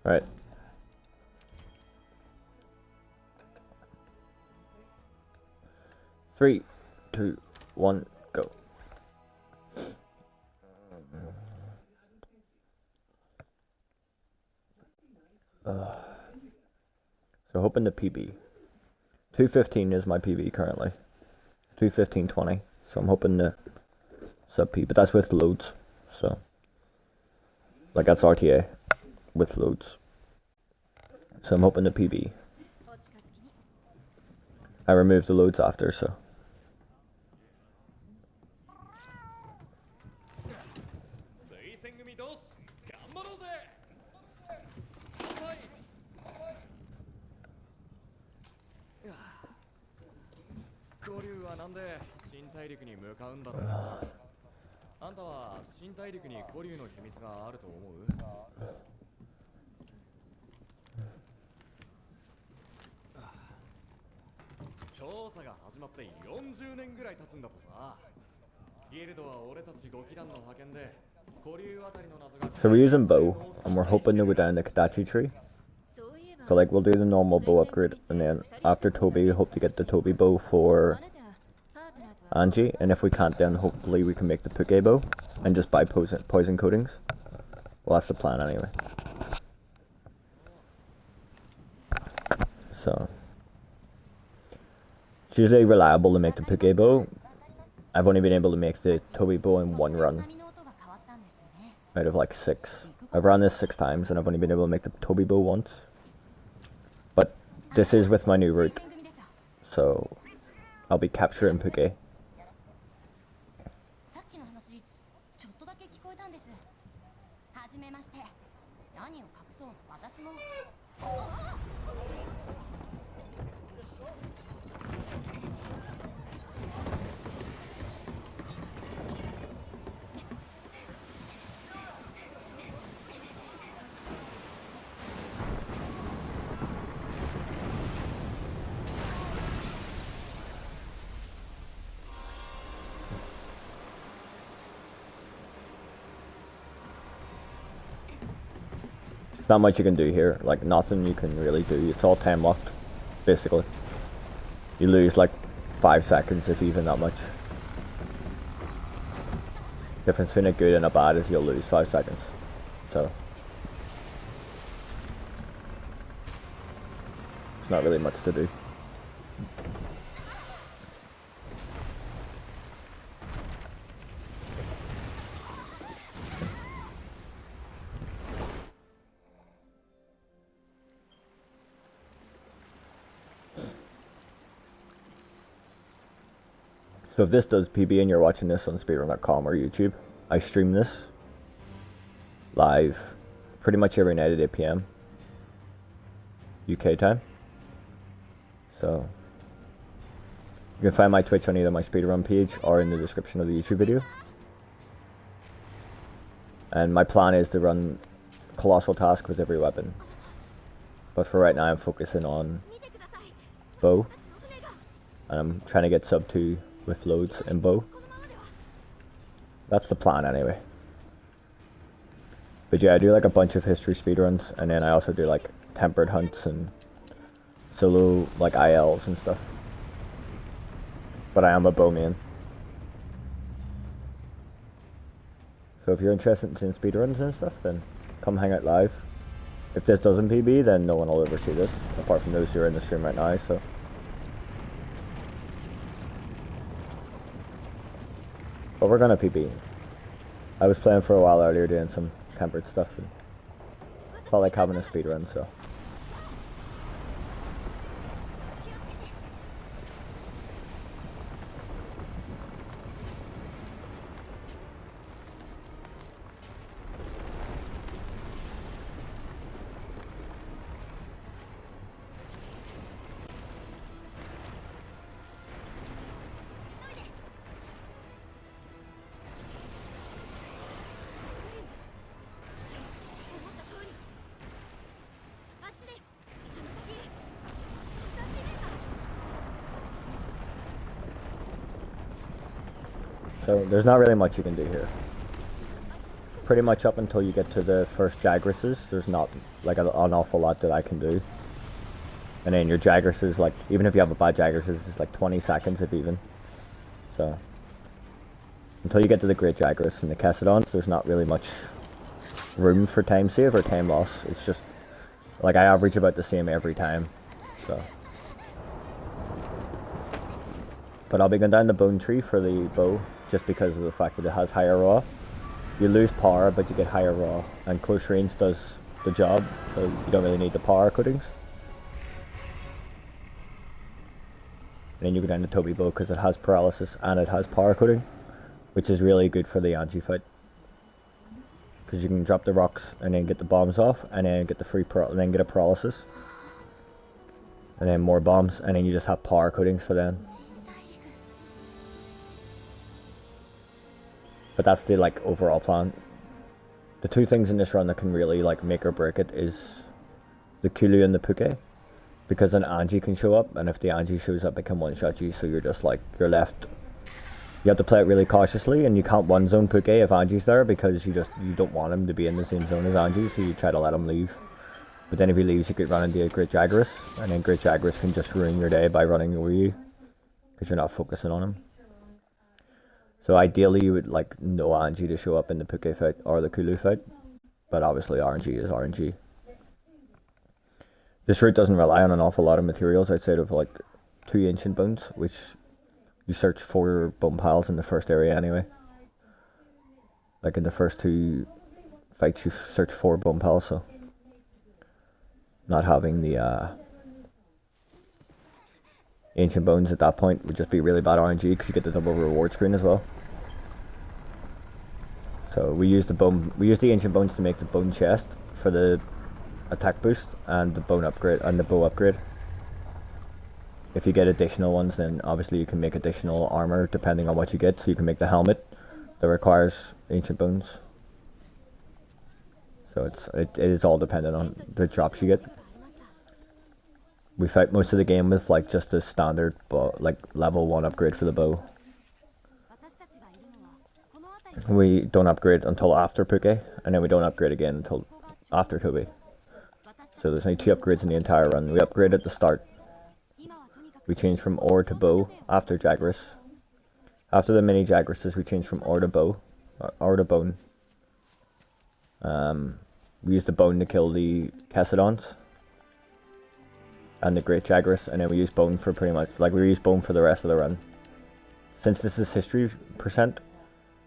Alright. Three, 2, 1, go. So hoping to PB. 2:15 is my PB currently. 2:15:20. So I'm hoping to sub P, but that's with loads. So like that's RTA with loads. So I'm hoping to PB. I removed the loads after, so. So we're using bow, and we're hoping to go down the Kadachi tree. So like we'll do the normal bow upgrade, and then after Toby, we hope to get the Toby bow for Angie, and if we can't, then hopefully we can make the Puke bow and just buy poison coatings. Well, that's the plan anyway. So it's usually reliable to make the Puke bow. I've only been able to make the Toby bow in one run out of like 6. I've run this 6 times and I've only been able to make the Toby bow once. But this is with my new route, so I'll be capturing Puke. Not much you can do here, like nothing you can really do. It's all time locked, basically. You lose like 5 seconds, if even that much. Difference between a good and a bad is you'll lose 5 seconds. So it's not really much to do. So if this does PB and you're watching this on speedrun.com or YouTube, I stream this live pretty much every night at 8 PM UK time. So you can find my Twitch on either my speedrun page or in the description of the YouTube video. And my plan is to run Colossal Task with every weapon. But for right now I'm focusing on bow. And I'm trying to get sub 2 with loads and bow. That's the plan anyway. But yeah, I do like a bunch of history speedruns, and then I also do like tempered hunts and solo like ILs and stuff. But I am a bow man. So if you're interested in seeing speedruns and stuff, then come hang out live. If this doesn't PB, then no one will ever see this, apart from those who are in the stream right now, so. But we're gonna PB. I was playing for a while earlier doing some tempered stuff and felt like having a speedrun, so. So there's not really much you can do here. pretty much up until you get to the first Jagresses. There's not like an awful lot that I can do. And then your Jagresses, like, even if you have a bad Jagresses, it's like 20 seconds if even. So, until you get to the Great Jagress and the Cassidons, there's not really much room for time save or time loss. It's just, like, I average about the same every time. So. But I'll be going down the Bone Tree for the bow, just because of the fact that it has higher raw. You lose power, but you get higher raw. And close range does the job, so you don't really need the power coatings. And then you go down to Toby Bow because it has paralysis and it has power coating, which is really good for the Angie fight. Because you can drop the rocks and then get the bombs off, and then get the and then get a paralysis, and then more bombs, and then you just have power coatings for them. But that's the like overall plan. The two things in this run that can really like make or break it is the Kulu and the Puke. Because an Angie can show up, and if the Angie shows up, it can one-shot you, so you're just like, you're left. You have to play it really cautiously, and you can't one-zone Puke if Angie's there, because you don't want him to be in the same zone as Angie, so you try to let him leave. But then if he leaves, you could run into a Great Jagress, and then Great Jagress can just ruin your day by running over you, because you're not focusing on him. So ideally, you would like no Angie to show up in the Puke fight, or the Kulu fight, but obviously RNG is RNG. This route doesn't rely on an awful lot of materials outside of like 2 ancient bones, which you search 4 bone piles in the first area anyway. Like in the first 2 fights you search 4 bone piles, so not having the ancient bones at that point would just be really bad RNG because you get the double reward screen as well. So we use the ancient bones to make the bone chest for the attack boost and the bone upgrade and the bow upgrade. If you get additional ones, then obviously you can make additional armor depending on what you get. So you can make the helmet that requires ancient bones. So it is all dependent on the drops you get. We fight most of the game with like just a standard like level 1 upgrade for the bow. We don't upgrade until after Puke, and then we don't upgrade again until after Toby. So there's only 2 upgrades in the entire run. We upgrade at the start. We change from ore to bow after Jagress. After the mini Jagresses, we change from ore to bow, or to bone. We use the bone to kill the Cassidons and the Great Jagress, and then we use bone for pretty much, like we use bone for the rest of the run. Since this is history percent,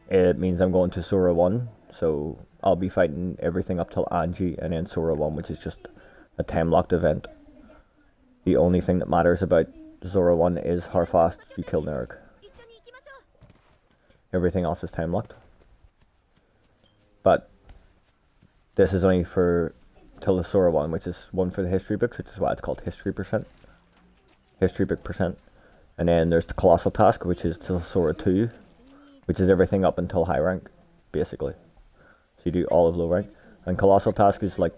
it means I'm going to Sora 1, so I'll be fighting everything up till Angie and then Sora 1, which is just a time-locked event. The only thing that matters about Zora 1 is how fast you kill Nerg. Everything else is time-locked. But this is only for till the Sora 1, which is 1 for the history books, which is why it's called history percent. History book percent. And then there's the Colossal Task, which is till Sora 2, which is everything up until high rank, basically. So you do all of low rank. And Colossal Task is like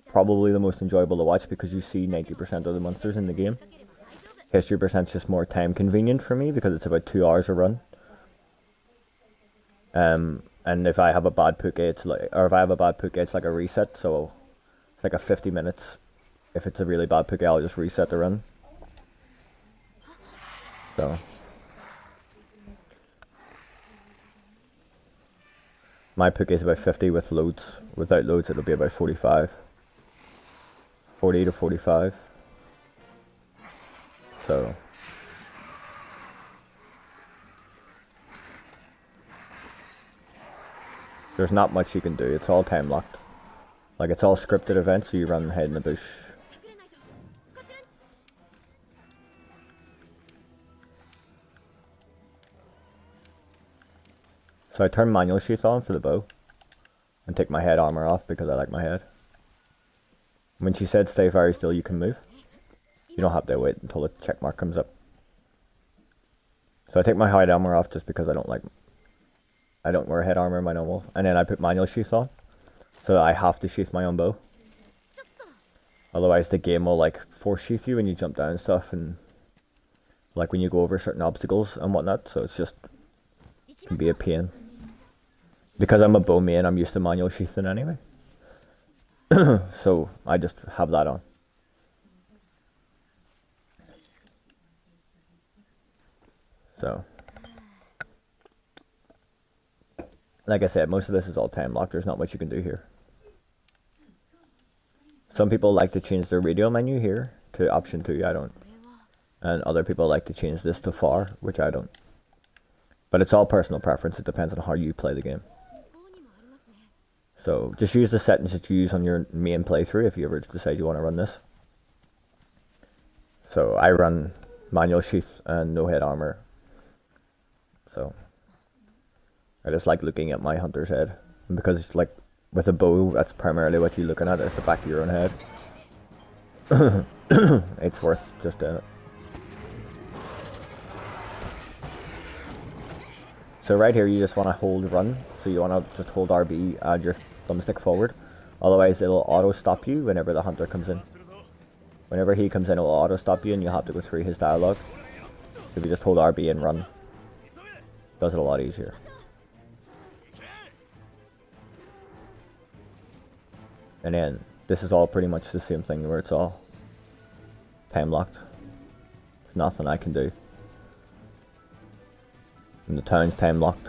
probably the most enjoyable to watch because you see 90% of the monsters in the game. History percent's just more time convenient for me because it's about 2 hours a run. And if I have a bad Puke, it's like a reset, so it's like a 50 minutes. If it's a really bad Puke, I'll just reset the run. So my Puke is about 50 with loads. Without loads, it'll be about 45. 40 to 45. So there's not much you can do. It's all time locked. Like it's all scripted events, so you run ahead in the bush. So I turn manual sheath on for the bow and take my head armor off because I like my head. When she said stay very still, you can move. You don't have to wait until the check mark comes up. So I take my head armor off just because I don't wear head armor in my normal. And then I put manual sheath on so that I have to sheath my own bow. Otherwise the game will like force sheath you when you jump down and stuff, and like when you go over certain obstacles and whatnot. So it's just, it can be a pain. Because I'm a bow main, I'm used to manual sheathing anyway. So I just have that on. So, like I said, most of this is all time locked. There's not much you can do here. Some people like to change their radio menu here to option 2. I don't. And other people like to change this to far, which I don't. But it's all personal preference. It depends on how you play the game. So just use the settings that you use on your main playthrough if you ever decide you want to run this. So I run manual sheath and no head armor. So I just like looking at my hunter's head. And because like with a bow, that's primarily what you're looking at. It's the back of your own head. It's worth just doing it. So right here you just want to hold run. So you want to just hold RB, add your thumbstick forward. Otherwise it'll auto stop you whenever the hunter comes in. Whenever he comes in, it'll auto stop you and you'll have to go through his dialogue. So if you just hold RB and run, it does it a lot easier. And then this is all pretty much the same thing where it's all time locked. There's nothing I can do. And the town's time locked.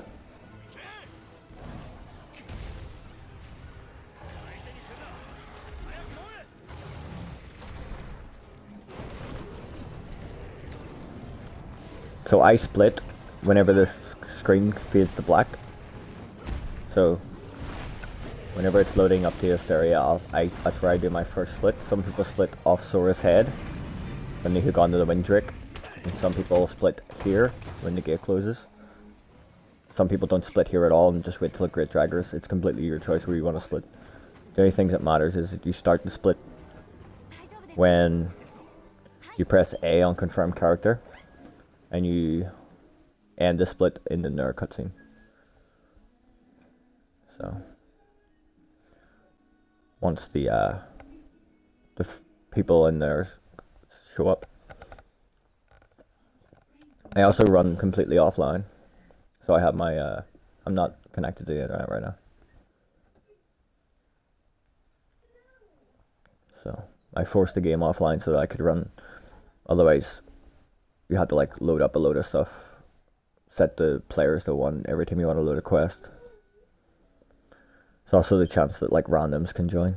So I split whenever the screen fades to black. So whenever it's loading up to Asteria, that's where I do my first split. Some people split off Sora's head when they hook onto the Windrake. And some people split here when the gate closes. Some people don't split here at all and just wait till the Great Draggers. It's completely your choice where you want to split. The only thing that matters is that you start the split when you press A on confirm character. And you end the split in the Nerd cutscene. So once the people in there show up. I also run completely offline. So I have my I'm not connected to the internet right now. So I forced the game offline so that I could run. Otherwise you had to like load up a load of stuff, set the players to 1 every time you want to load a quest. There's also the chance that like randoms can join.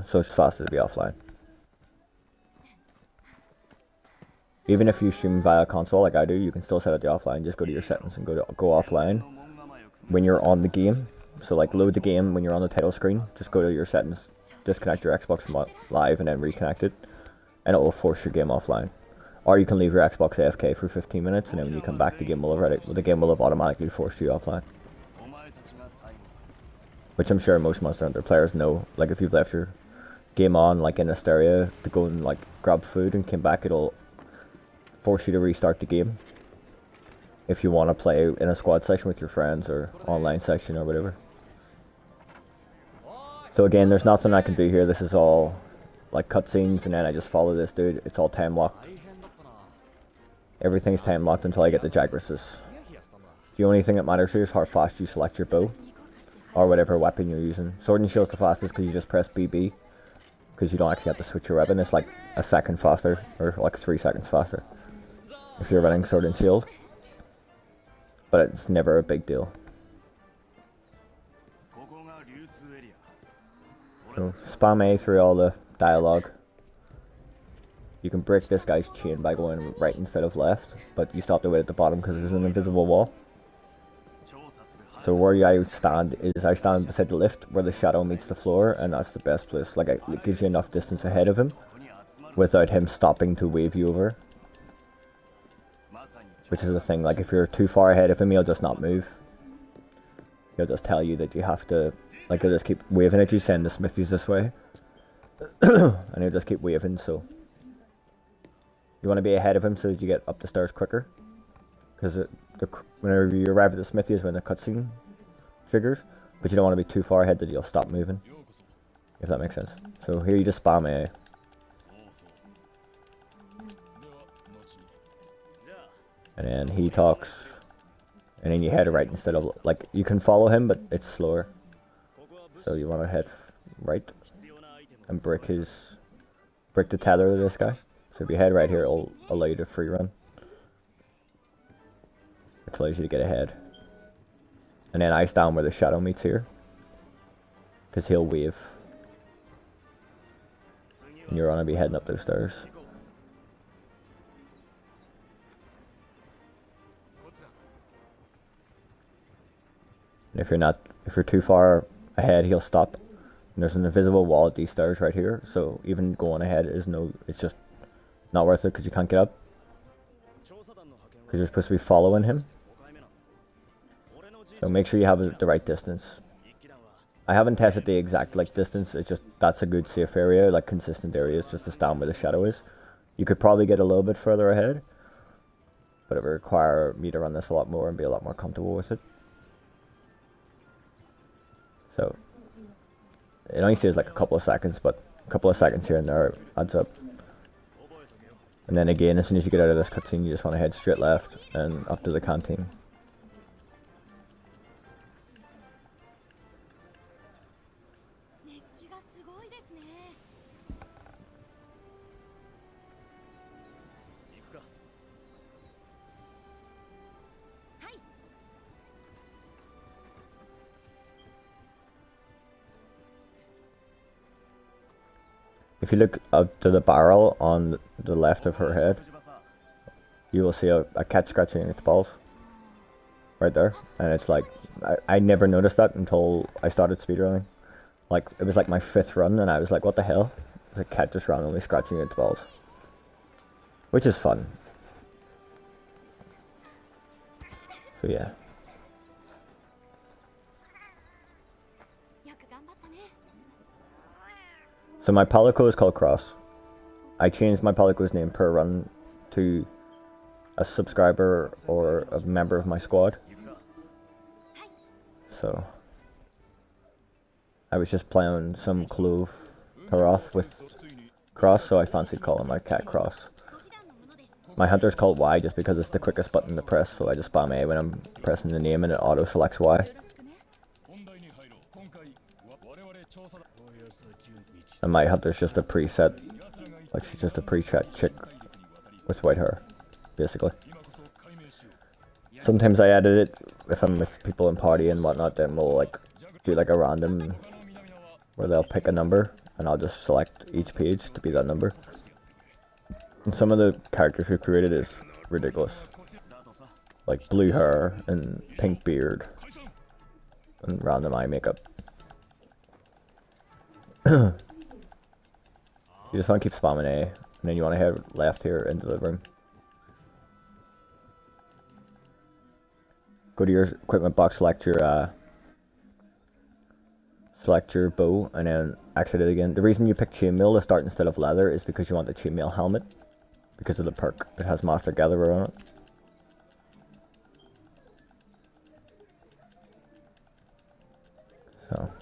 So it's faster to be offline. Even if you stream via console like I do, you can still set it to offline. Just go to your settings and go offline when you're on the game. So like load the game when you're on the title screen, just go to your settings, disconnect your Xbox from live and then reconnect it, and it will force your game offline. Or you can leave your Xbox AFK for 15 minutes and then when you come back the game will have automatically forced you offline. Which I'm sure most Monster Hunter players know. Like if you've left your game on like in Asteria to go and like grab food and came back, it'll force you to restart the game. If you want to play in a squad session with your friends or online session or whatever. So again, there's nothing I can do here. This is all like cutscenes and then I just follow this dude. It's all time locked. Everything's time locked until I get the Jagresses. The only thing that matters here is how fast you select your bow. Or whatever weapon you're using. Sword and Shield's the fastest because you just press BB. Because you don't actually have to switch your weapon. It's like a second faster. Or like 3 seconds faster. If you're running Sword and Shield. But it's never a big deal. So spam A through all the dialogue. You can break this guy's chain by going right instead of left, but you still have to wait at the bottom because there's an invisible wall. So where I stand is I stand beside the lift where the shadow meets the floor, and that's the best place. Like it gives you enough distance ahead of him without him stopping to wave you over. Which is the thing, like if you're too far ahead of him, he'll just not move. He'll just tell you that you have to, like he'll just keep waving at you, saying the smithies this way. And he'll just keep waving, so. You want to be ahead of him so that you get up the stairs quicker. Because whenever you arrive at the smithy is when the cutscene triggers. But you don't want to be too far ahead that you'll stop moving. If that makes sense. So here you just spam A. And then he talks. And then you head right instead of, like, you can follow him, but it's slower. So you want to head right and break the tether of this guy. So if you head right here, it'll allow you to free run. It allows you to get ahead. And then ice down where the shadow meets here. Because he'll wave. And you're gonna be heading up those stairs. And if you're too far ahead, he'll stop. And there's an invisible wall at these stairs right here. So even going ahead it's just not worth it because you can't get up. Because you're supposed to be following him. So make sure you have the right distance. I haven't tested the exact distance. It's just that's a good safe area, like consistent areas, just to stand where the shadow is. You could probably get a little bit further ahead, but it would require me to run this a lot more and be a lot more comfortable with it. So it only says like a couple of seconds, but a couple of seconds here and there adds up. And then again, as soon as you get out of this cutscene, you just want to head straight left and up to the canteen. If you look up to the barrel on the left of her head, you will see a cat scratching its balls. Right there. And it's like, I never noticed that until I started speedrunning. Like, it was like my 5th run and I was like, what the hell? There's a cat just randomly scratching its balls. Which is fun. So yeah. So my palico is called Cross. I changed my palico's name per run to a subscriber or a member of my squad. So I was just playing some Clove Taroth with Cross, so I fancied calling my cat Cross. My hunter's called Y just because it's the quickest button to press, so I just spam A when I'm pressing the name and it auto selects Y. And my hunter's just a preset, like she's just a preset chick with white hair, basically. Sometimes I edit it if I'm with people in party and whatnot, then we'll like do like a random where they'll pick a number and I'll just select each page to be that number. And some of the characters we've created is ridiculous. Like blue hair and pink beard and random eye makeup. You just want to keep spamming A, and then you want to head left here into the room. Go to your equipment box, select your bow, and then exit it again. The reason you pick chainmail to start instead of leather is because you want the chainmail helmet, because of the perk. It has Master Gatherer on it. So.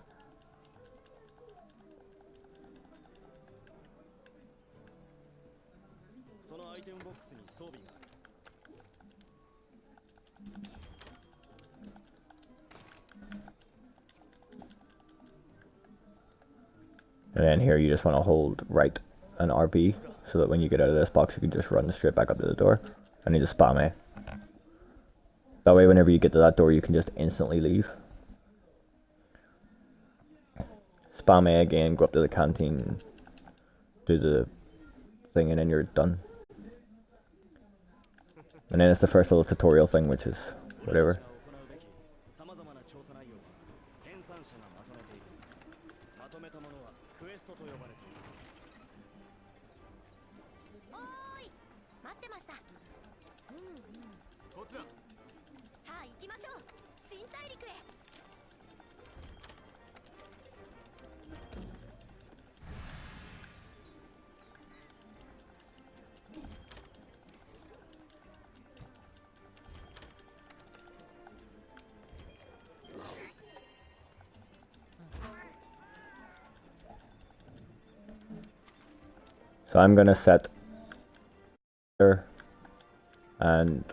And then here you just want to hold right and RB so that when you get out of this box you can just run straight back up to the door and you just spam A. That way whenever you get to that door you can just instantly leave. Spam A again, go up to the canteen, do the thing, and then you're done. And then it's the first little tutorial thing, which is whatever. So I'm gonna set and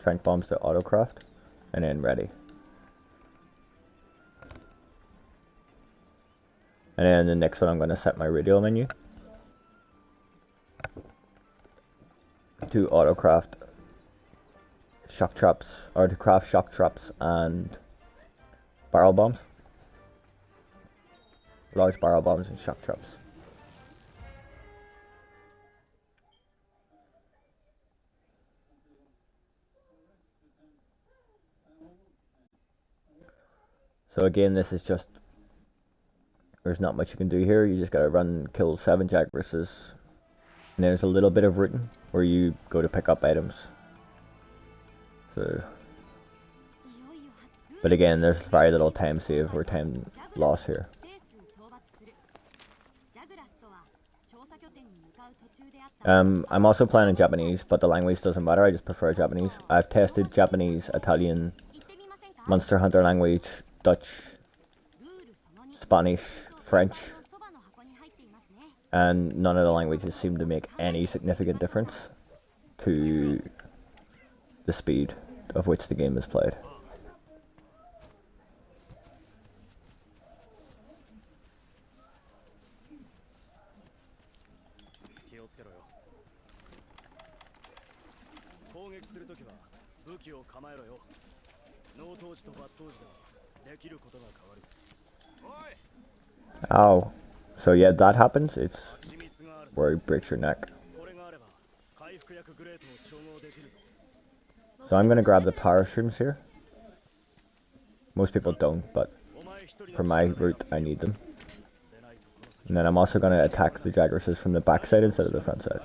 Trank bombs to autocraft, and then ready. And then the next one I'm going to set my radio menu to autocraft shock traps, or to craft shock traps and barrel bombs. Large barrel bombs and shock traps. So again, this is just, there's not much you can do here. You just gotta run, kill 7 Jagresses. And there's a little bit of written where you go to pick up items. So, but again, there's very little time save or time loss here. I'm also playing in Japanese, but the language doesn't matter. I just prefer Japanese. I've tested Japanese, Italian, Monster Hunter language, Dutch, Spanish, French, and none of the languages seem to make any significant difference to the speed of which the game is played. Ow. So yeah, that happens. It's where it breaks your neck. So I'm gonna grab the power shrooms here. Most people don't, but for my route I need them. And then I'm also gonna attack the Jagresses from the back side instead of the front side.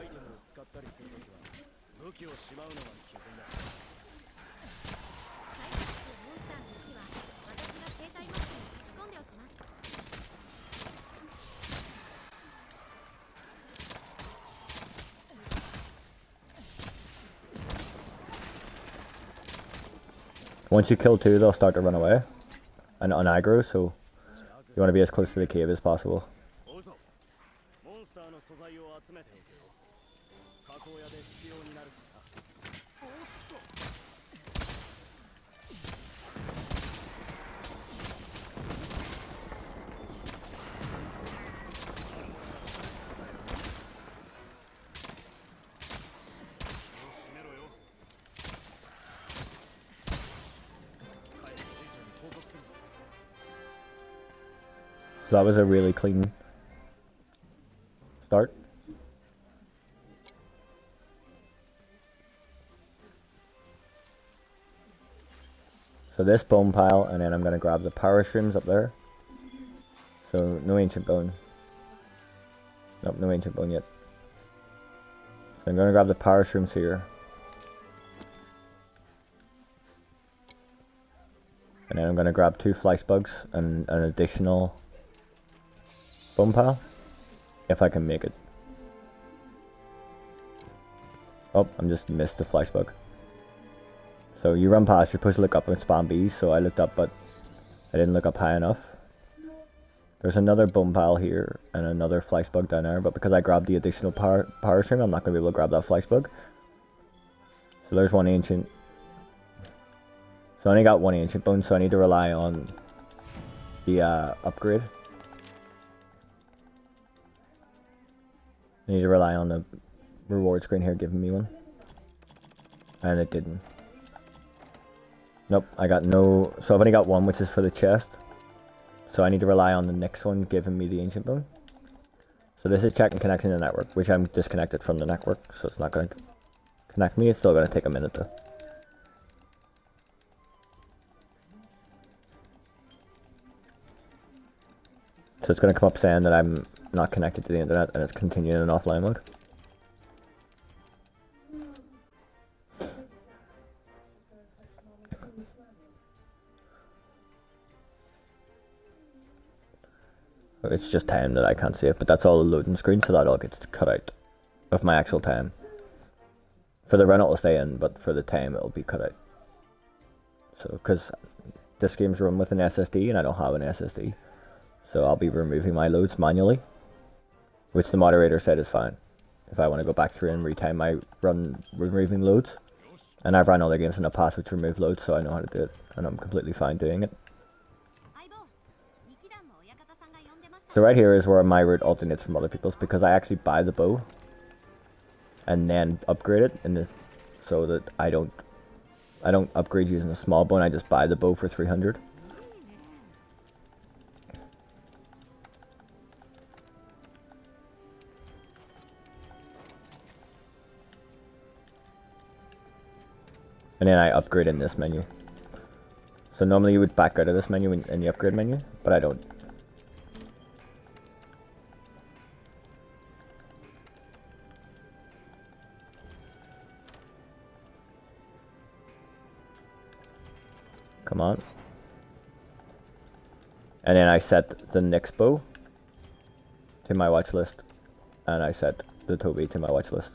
Once you kill 2, they'll start to run away and on aggro, so you want to be as close to the cave as possible. So that was a really clean start. So this bone pile, and then I'm going to grab the power shrooms up there. So no ancient bone. Nope, no ancient bone yet. So I'm going to grab the power shrooms here. And then I'm going to grab 2 flice bugs and an additional bone pile, if I can make it. Oh, I just missed the flice bug. So you run past, you're supposed to look up and spam bees, so I looked up but I didn't look up high enough. There's another bone pile here and another flice bug down there, but because I grabbed the additional power string, I'm not going to be able to grab that flice bug. So there's 1 ancient. So I only got 1 ancient bone, so I need to rely on the upgrade. I need to rely on the reward screen here giving me one. And it didn't. Nope, I got no... So I've only got 1, which is for the chest. So I need to rely on the next one giving me the ancient bone. So this is checking connection to the network, which I'm disconnected from the network. So it's not going to connect me. It's still going to take a minute though. So it's going to come up saying that I'm not connected to the internet and it's continuing in offline mode. It's just time that I can't see it, but that's all the loading screen, so that all gets cut out of my actual time. For the run it'll stay in, but for the time it'll be cut out. So, because this game's run with an SSD and I don't have an SSD. So I'll be removing my loads manually, which the moderator said is fine. If I want to go back through and retime my run removing loads, And I've run other games in the past which remove loads, so I know how to do it, and I'm completely fine doing it. So right here is where my route alternates from other people's, because I actually buy the bow and then upgrade it so that I don't upgrade using a small bow, and I just buy the bow for 300. And then I upgrade in this menu. So normally you would back out of this menu in the upgrade menu, but I don't. Come on. And then I set the next bow to my watch list, and I set the Toby to my watch list.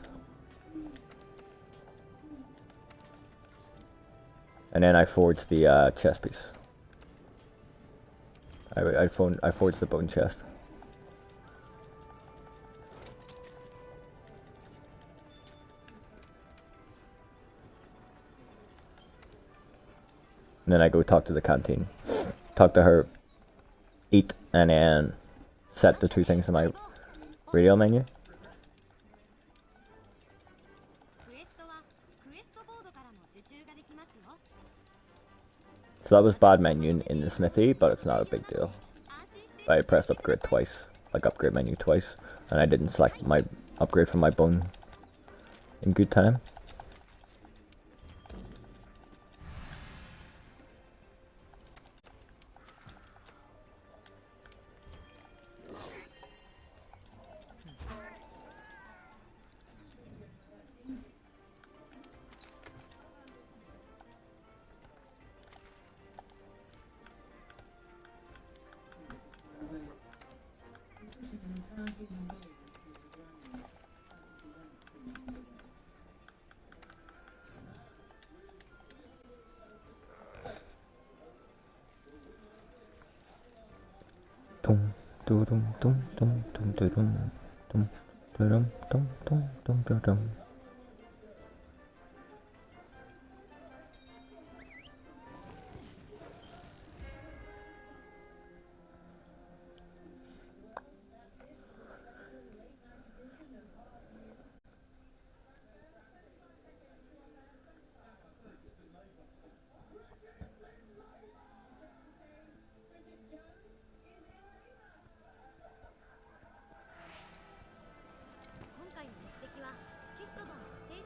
And then I forged the chest piece. I forged the bone chest. And then I go talk to the canteen. Talk to her, eat, and then set the two things in my radio menu. So that was bad menu in the smithy, but it's not a big deal. I pressed upgrade twice, like upgrade menu twice, and I didn't select my upgrade from my bone in good time.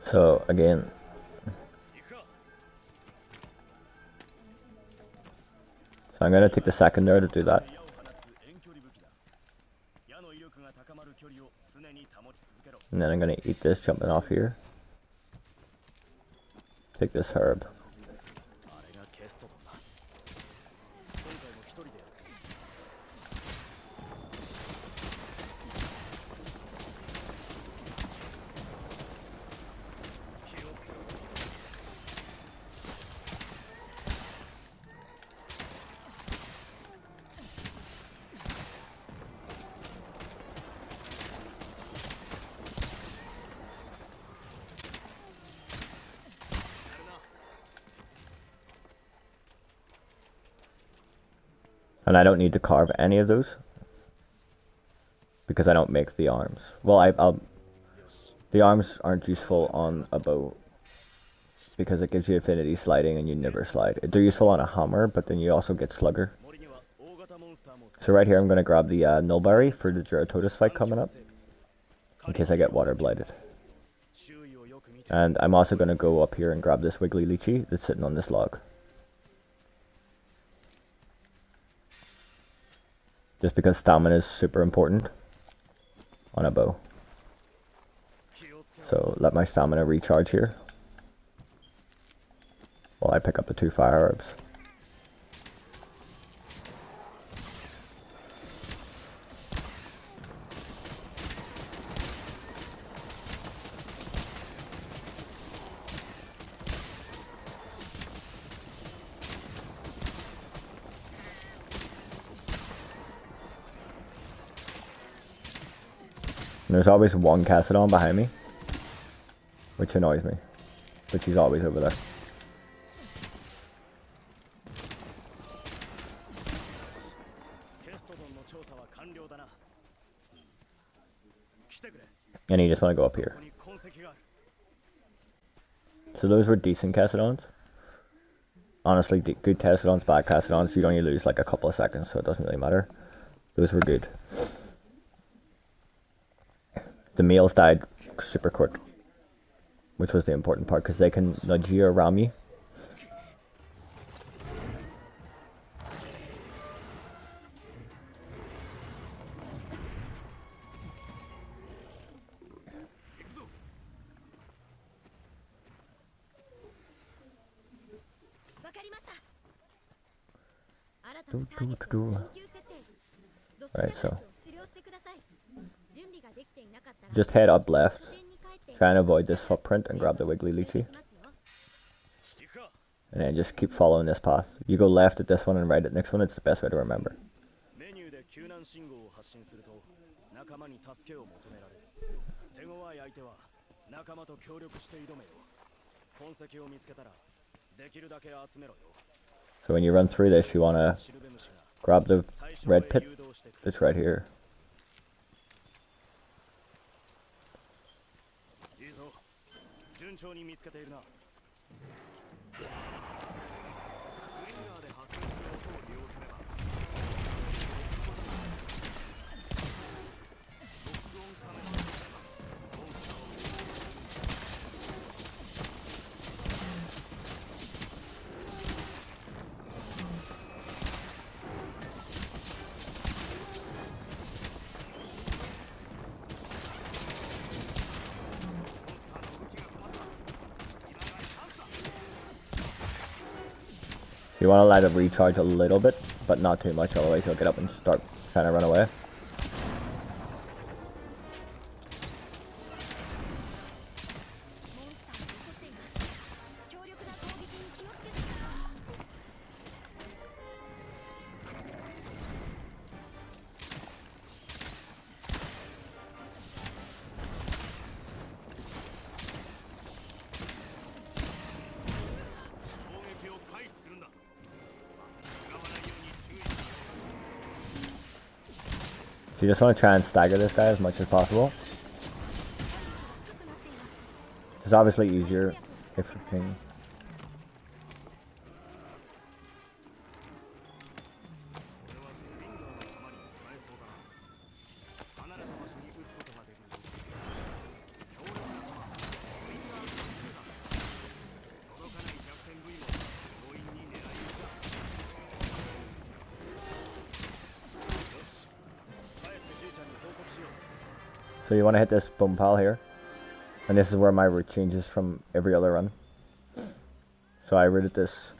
So again, I'm gonna take the second there to do that. And then I'm gonna eat this, jumping off here. Take this herb. And I don't need to carve any of those because I don't make the arms. Well, the arms aren't useful on a bow because it gives you affinity sliding and you never slide. They're useful on a hammer, but then you also get slugger. So right here I'm going to grab the Nullberry for the Geratotus fight coming up in case I get water blighted. And I'm also going to go up here and grab this Wiggly Lychee that's sitting on this log. Just because stamina is super important on a bow. So let my stamina recharge here while I pick up the 2 fire herbs. And there's always one Cassidon behind me, which annoys me. but she's always over there. And you just want to go up here. So those were decent Cassidons. Honestly, good Cassidons, bad Cassidons, you'd only lose like a couple of seconds, so it doesn't really matter. Those were good. The males died super quick, which was the important part, because they can nudge you or ram you. Alright, so just head up left, try and avoid this footprint and grab the Wiggly Lychee. And then just keep following this path. You go left at this one and right at the next one, it's the best way to remember. So when you run through this, you want to grab the red pit. It's right here. You want to let it recharge a little bit, but not too much, otherwise you'll get up and start trying to run away. So you just want to try and stagger this guy as much as possible. It's obviously easier if you can. So you want to hit this boom pile here. And this is where my route changes from every other run. So I routed this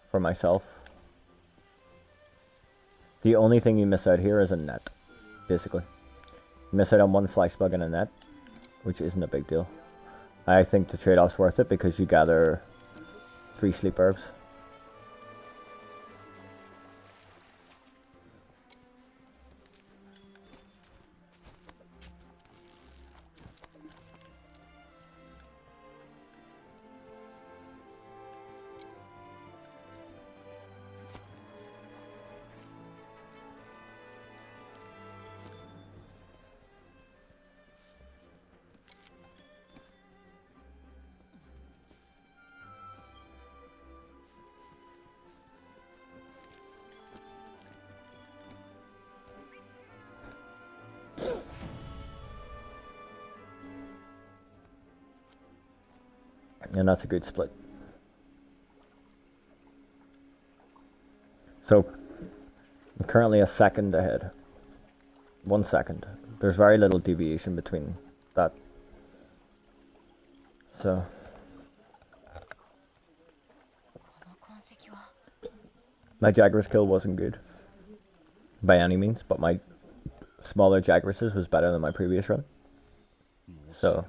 for myself. The only thing you miss out here is a net, basically. You miss out on one flex bug and a net, which isn't a big deal. I think the trade-off's worth it because you gather 3 sleep herbs. And that's a good split. So I'm currently a second ahead. 1 second. There's very little deviation between that. So my Jagras kill wasn't good by any means, but my smaller Jagras was better than my previous run. So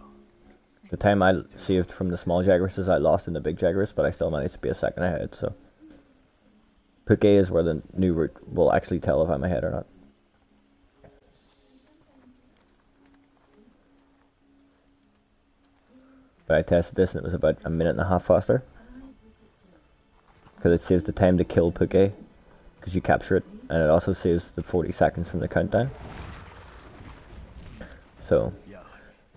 the time I saved from the small Jagras, I lost in the big Jagras, but I still managed to be a second ahead. So Book A is where the new route will actually tell if I'm ahead or not. But I tested this and it was about a minute and a half faster. Because it saves the time to kill Puke, because you capture it, and it also saves the 40 seconds from the countdown. So,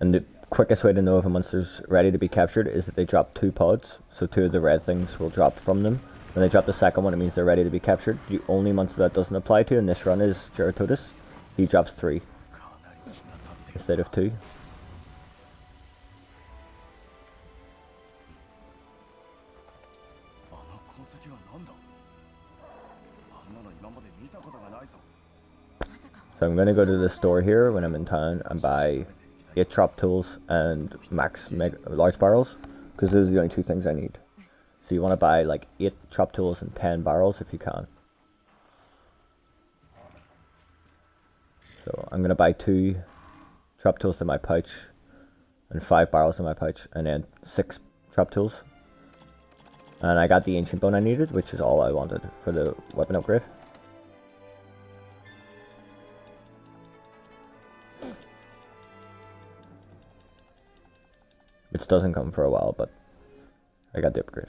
and the quickest way to know if a monster's ready to be captured is that they drop 2 pods, so 2 of the red things will drop from them. When they drop the second one, it means they're ready to be captured. The only monster that doesn't apply to in this run is Geratodus. He drops 3 instead of 2. So I'm going to go to the store here when I'm in town and buy 8 chop tools and max large barrels, because those are the only 2 things I need. So you want to buy like 8 chop tools and 10 barrels if you can. So I'm going to buy 2 chop tools in my pouch and 5 barrels in my pouch, and then 6 chop tools. And I got the ancient bone I needed, which is all I wanted for the weapon upgrade. Which doesn't come for a while, but I got the upgrade.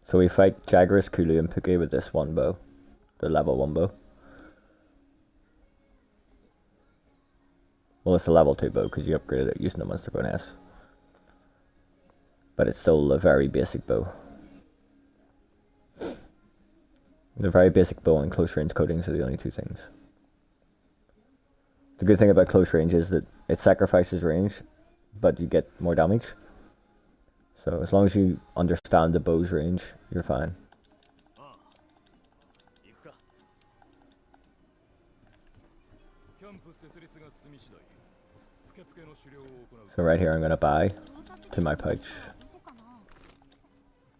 So we fight Jagras, Kulu, and Puke with this one bow. The level 1 bow. Well, it's a level 2 bow because you upgraded it using the monster bone S. But it's still a very basic bow. The very basic bow and close range coatings are the only 2 things. The good thing about close range is that it sacrifices range, but you get more damage. So as long as you understand the bow's range, you're fine. So right here I'm going to buy, to my pouch,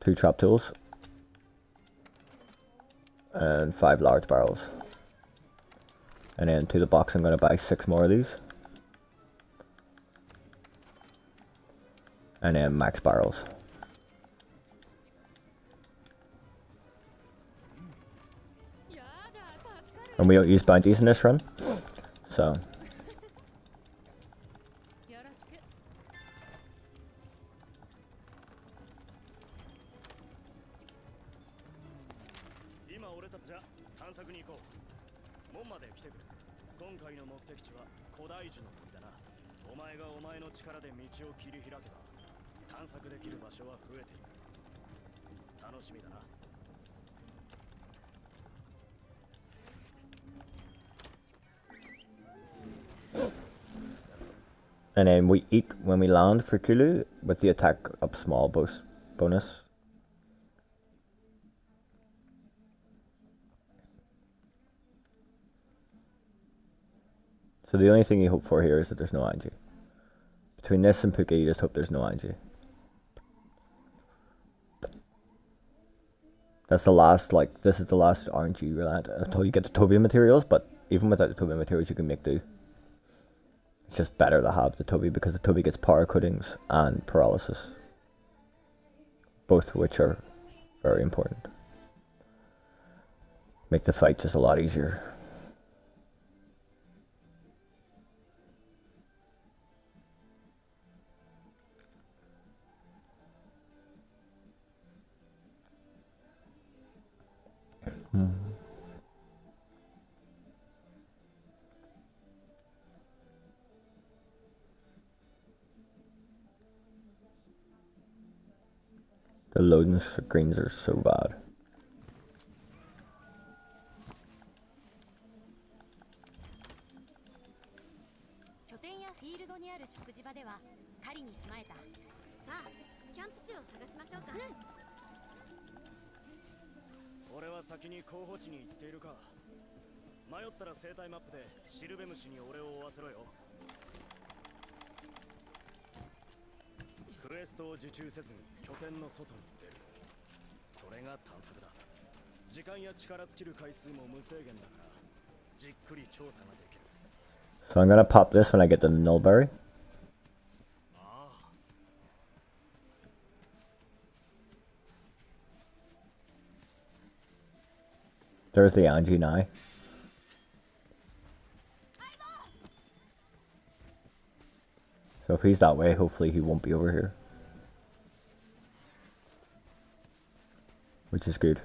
2 chop tools and 5 large barrels. And then to the box I'm going to buy 6 more of these. And then max barrels. And we don't use bounties in this run, so. And then we eat when we land for Kulu with the attack up small bonus. So the only thing you hope for here is that there's no ING. Between this and Puke, you just hope there's no ING. That's the last, like, this is the last RNG reliant until you get the Toby materials, but even without the Toby materials you can make do. It's just better to have the Toby because the Toby gets power coatings and paralysis. Both of which are very important. Make the fight just a lot easier. The loading screens are so bad. So I'm gonna pop this when I get the Nullberry. There's the Angie now. So if he's that way, hopefully he won't be over here. Which is good.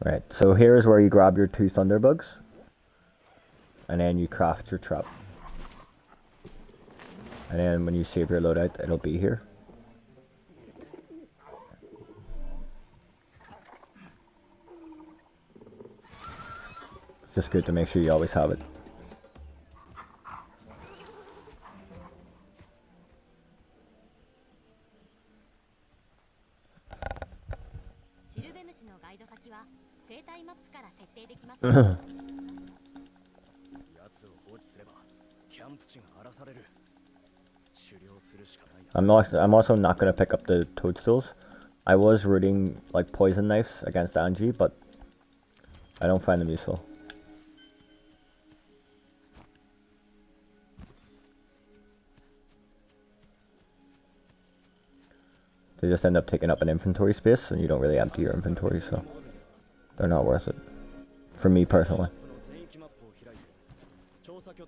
Right, so here's where you grab your 2 thunderbugs, and then you craft your trap. And then when you save your loadout, it'll be here. It's just good to make sure you always have it. I'm also not going to pick up the toadstools. I was rooting like poison knives against Angie, but I don't find them useful. They just end up taking up an inventory space, and you don't really empty your inventory, so they're not worth it. For me personally.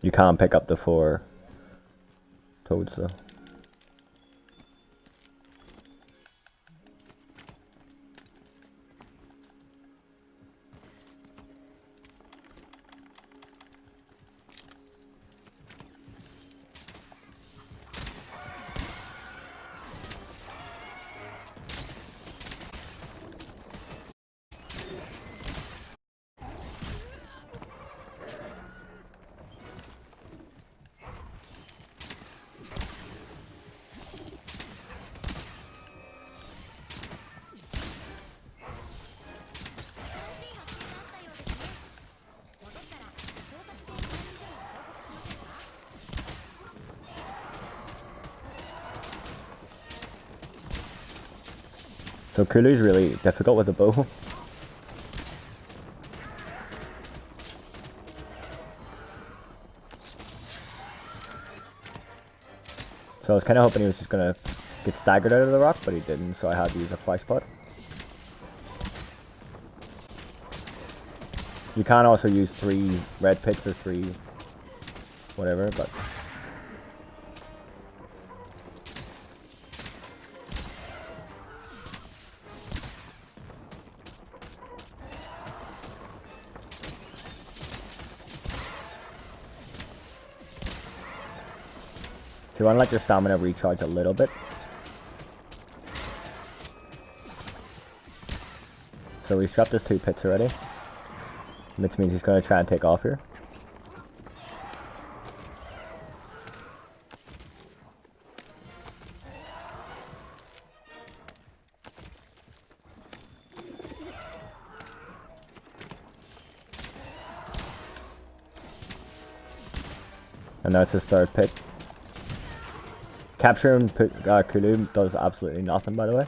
You can't pick up the 4 toads though. So Kulu's really difficult with the bow. So I was kind of hoping he was just going to get staggered out of the rock, but he didn't, so I had to use a flash pot. You can also use 3 red pits or 3 whatever, but... So you want to let your stamina recharge a little bit. So we strapped his 2 pits already. Which means he's going to try and take off here. And that's his 3rd pit. Capturing Kulu does absolutely nothing, by the way.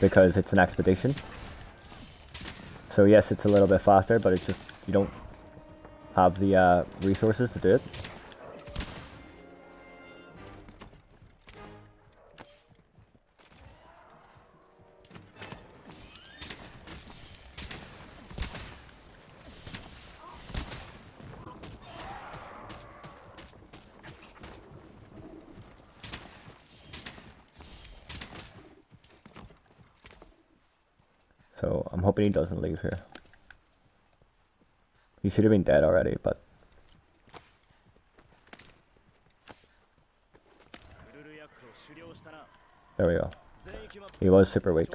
Because it's an expedition. So yes, it's a little bit faster, but it's just, you don't have the resources to do it. So I'm hoping he doesn't leave here. He should have been dead already, but... There we go. He was super weak.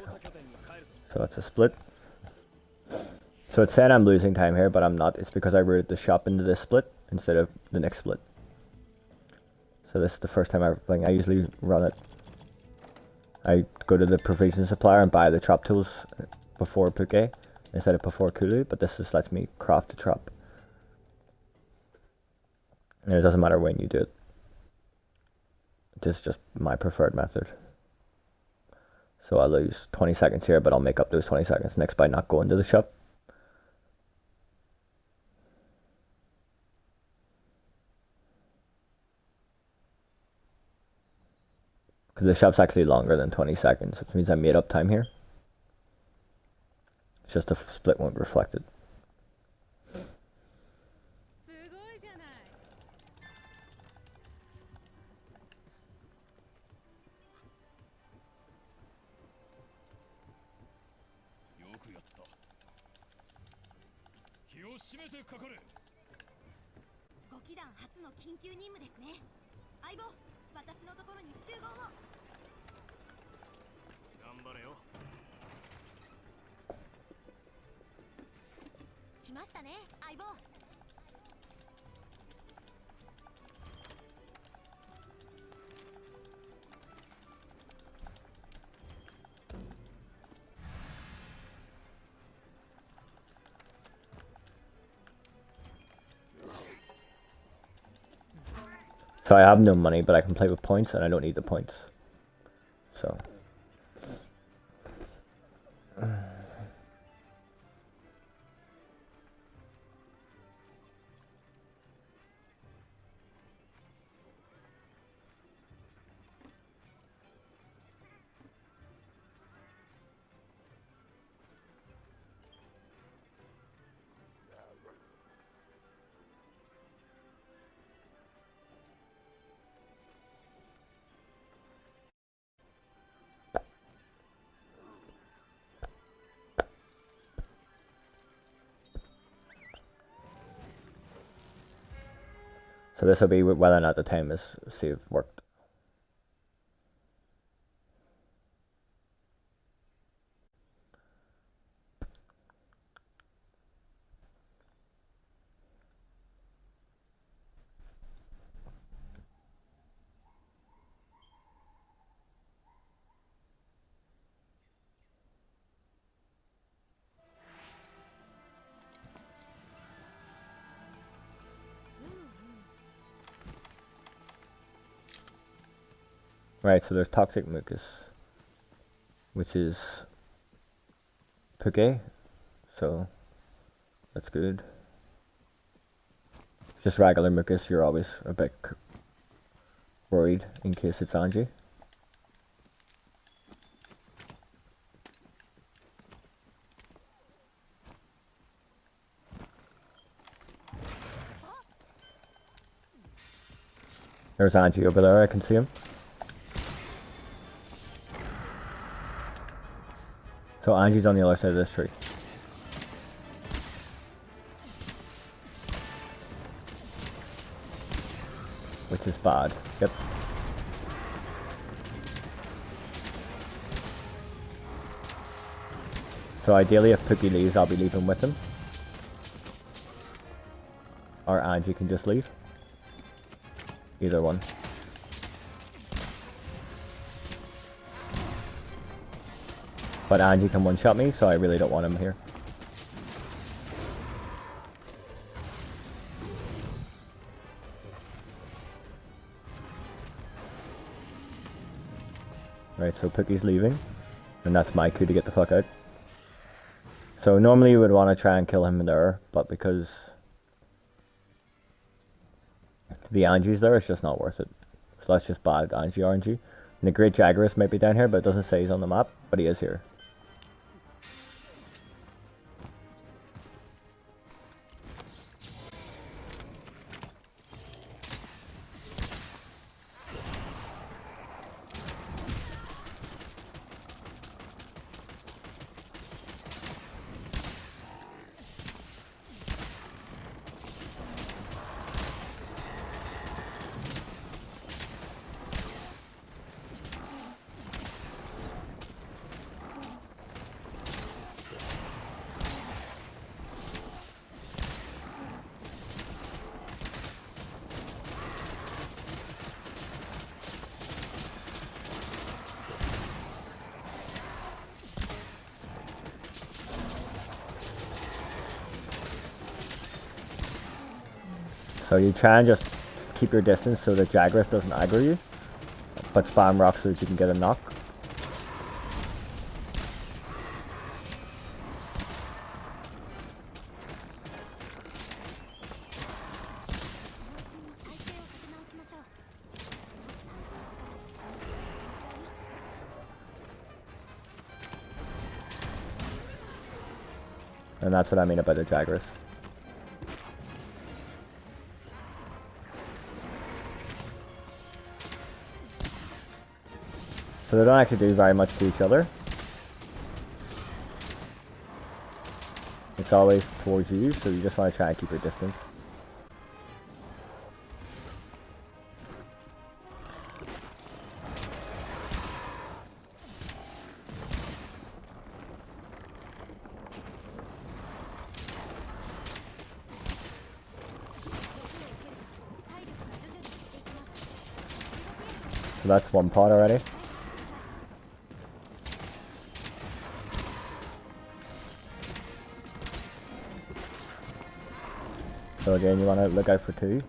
So it's a split. So it's saying I'm losing time here, but I'm not. It's because I routed the shop into this split instead of the next split. So this is the first time I'm playing. I usually run it. I go to the provision supplier and buy the trap tools before Puke instead of before Kulu, but this just lets me craft the trap. And it doesn't matter when you do it. This is just my preferred method. So I'll lose 20 seconds here, but I'll make up those 20 seconds next by not going to the shop. Because the shop's actually longer than 20 seconds, which means I made up time here. It's just the split won't reflect it. So I have no money, but I can play with points, and I don't need the points. So. So this will be whether or not the time is saved worked. Right, so there's Toxic Mucus, which is Puke, so that's good. Just regular Mucus, you're always a bit worried in case it's Angie. There's Angie over there, I can see him. So Angie's on the other side of this tree. Which is bad. Yep. So ideally if Pookie leaves, I'll be leaving with him. Or Angie can just leave. Either one. But Angie can one-shot me, so I really don't want him here. Right, so Pookie's leaving. And that's my coup to get the fuck out. So normally you would want to try and kill him there, but because the Angie's there, it's just not worth it. So that's just bad Angie RNG. And the Great Jaggerus might be down here, but it doesn't say he's on the map, but he is here. So you try and just keep your distance so the Jagras doesn't aggro you, but spam rocks so that you can get a knock. And that's what I mean about the Jagras. So they don't actually do very much to each other. It's always towards you, so you just want to try and keep your distance. So that's one pot already. So again, you want to look out for 2.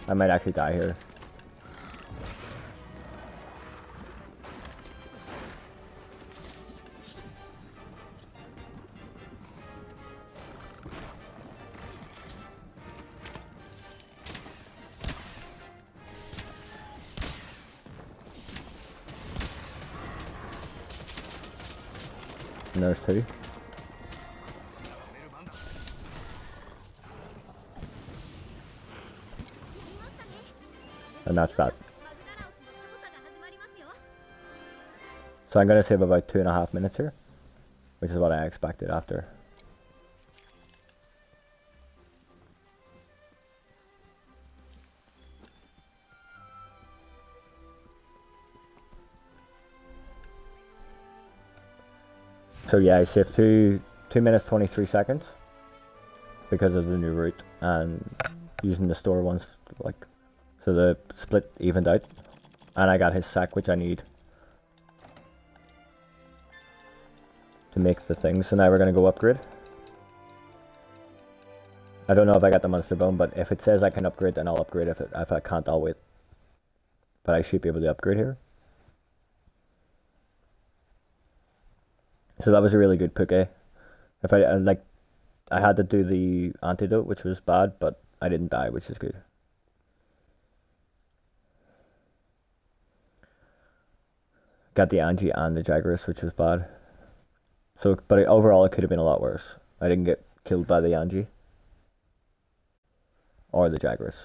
I might actually die here. And there's 2. And that's that. So I'm going to save about 2.5 minutes here, which is what I expected after. So yeah, I saved 2 minutes 23 seconds because of the new route and using the store ones, like, so the split evened out, and I got his sack, which I need to make the thing. So now we're gonna go upgrade. I don't know if I got the monster bone, but if it says I can upgrade, then I'll upgrade. If I can't, I'll wait. But I should be able to upgrade here. So that was a really good Poke. If I had to do the antidote, which was bad, but I didn't die, which is good. Got the Angie and the Jagras, which was bad. So, but overall, it could have been a lot worse. I didn't get killed by the Angie or the Jagras.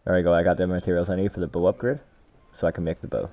There we go. I got the materials I need for the bow upgrade, so I can make the bow.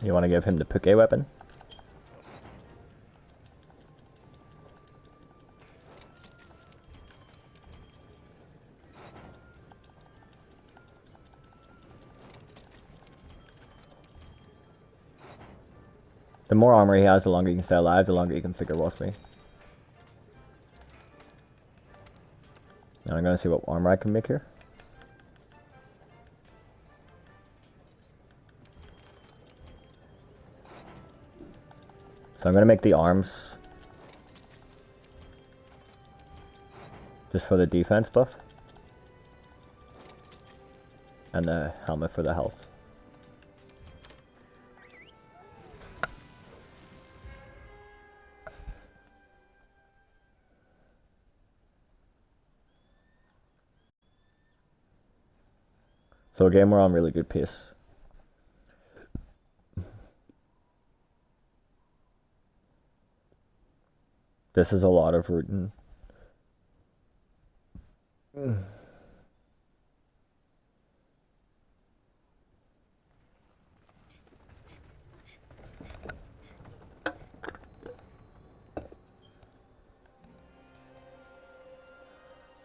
You want to give him the Poke weapon? The more armor he has, the longer he can stay alive, the longer he can figure wasp me. And I'm gonna see what armor I can make here. So I'm gonna make the arms just for the defense buff, and the helmet for the health. So again, we're on really good pace. This is a lot of rooting.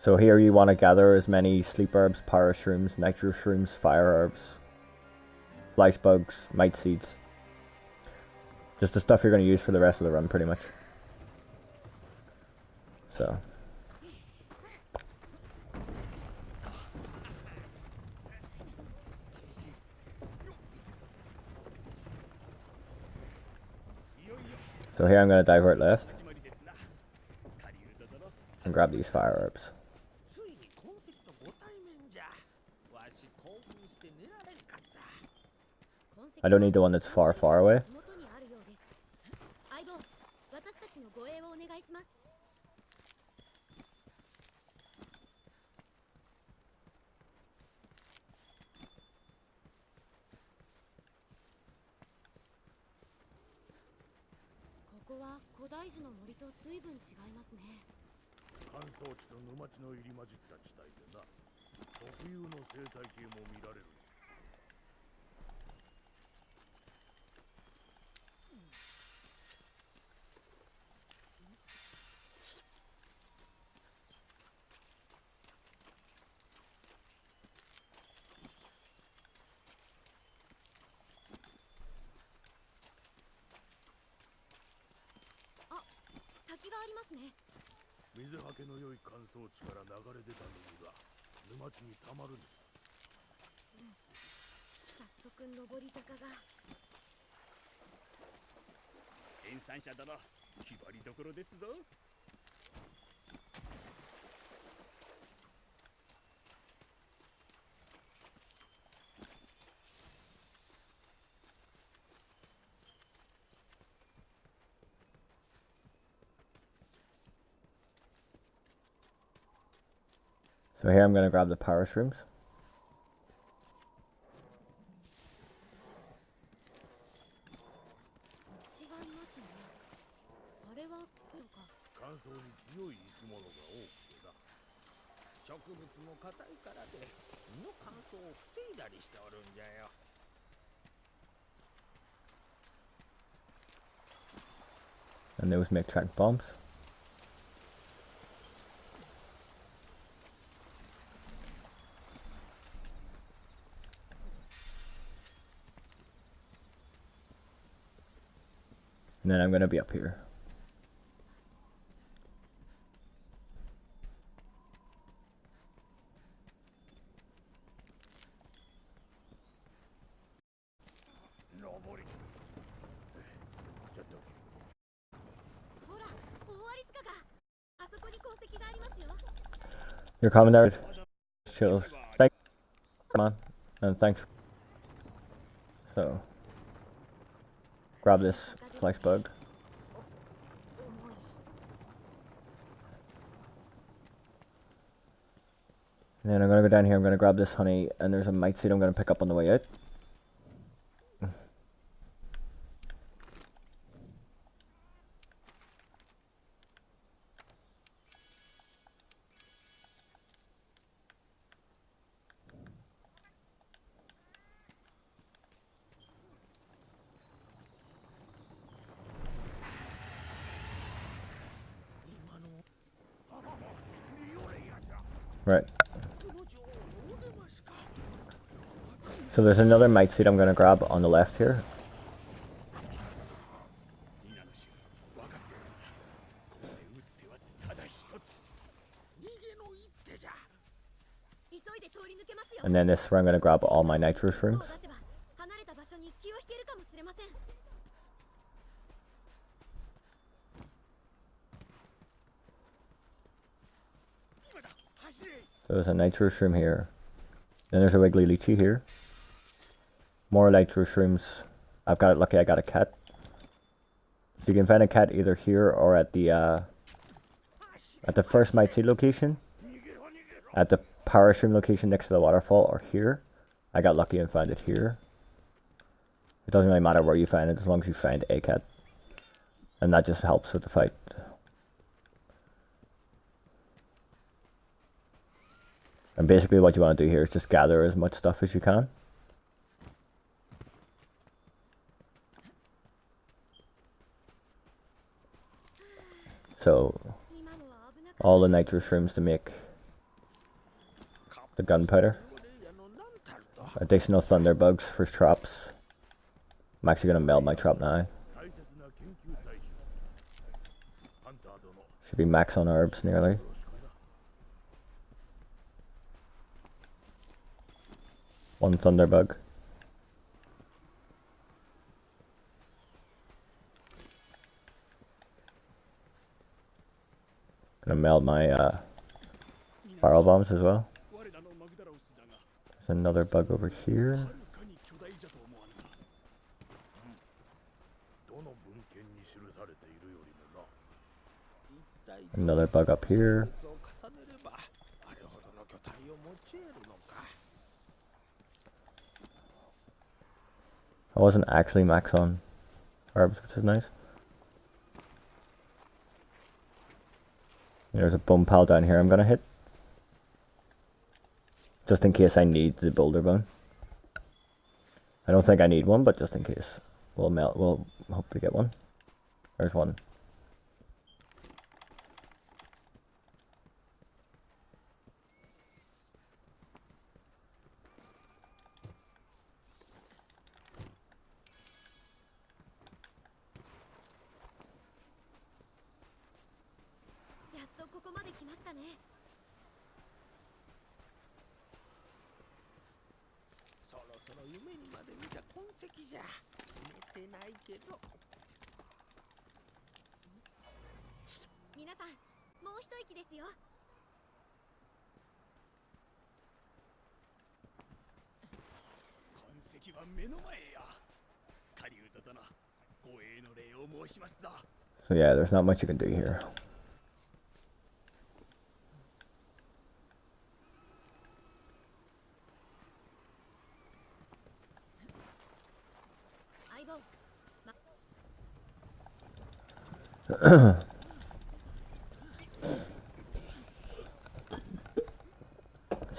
So here you want to gather as many sleep herbs, power shrooms, nitro shrooms, fire herbs, flies bugs, mite seeds. Just the stuff you're going to use for the rest of the run, pretty much. So here I'm going to divert left and grab these fire herbs. I don't need the one that's far, far away. So here I'm going to grab the power shrooms. And those make trank bombs. And then I'm going to be up here. Your commentary. Chill. Thanks. Come on. And thanks. So grab this flex bug. And then I'm gonna go down here, I'm gonna grab this honey, and there's a mite seed I'm gonna pick up on the way out. Right. So there's another mite seed I'm gonna grab on the left here. And then this is where I'm gonna grab all my nitro shrooms. So there's a nitro shroom here. Then there's a wiggly lychee here. More nitro shrooms. I've got it lucky I got a cat. So you can find a cat either here or at the first mite seed location. At the power shroom location next to the waterfall, or here. I got lucky and found it here. It doesn't really matter where you find it as long as you find a cat. And that just helps with the fight. And basically what you want to do here is just gather as much stuff as you can. So all the nitro shrooms to make the gunpowder. Additional thunder bugs for traps. I'm actually gonna meld my trap now. Should be max on herbs nearly. One thunder bug. Gonna meld my barrel bombs as well. There's another bug over here. Another bug up here. I wasn't actually max on herbs, which is nice. There's a bone pile down here I'm gonna hit. Just in case I need the boulder bone. I don't think I need one, but just in case. We'll hope to get one. There's one. So yeah, there's not much you can do here. So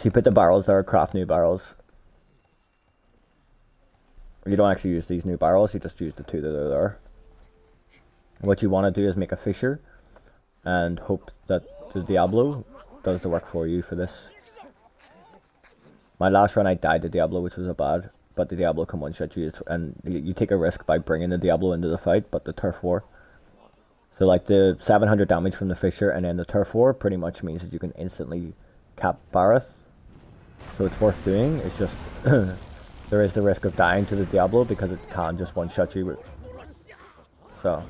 you put the barrels there, craft new barrels. You don't actually use these new barrels, you just use the two that are there. What you want to do is make a fissure and hope that the Diablo does the work for you for this. My last run I died to Diablo, which was a bad, but the Diablo can one-shot you, and you take a risk by bringing the Diablo into the fight, but the turf war. So like the 700 damage from the fissure and then the turf war pretty much means that you can instantly cap Bareth. So it's worth doing, it's just there is the risk of dying to the Diablo because it can just one-shot you. So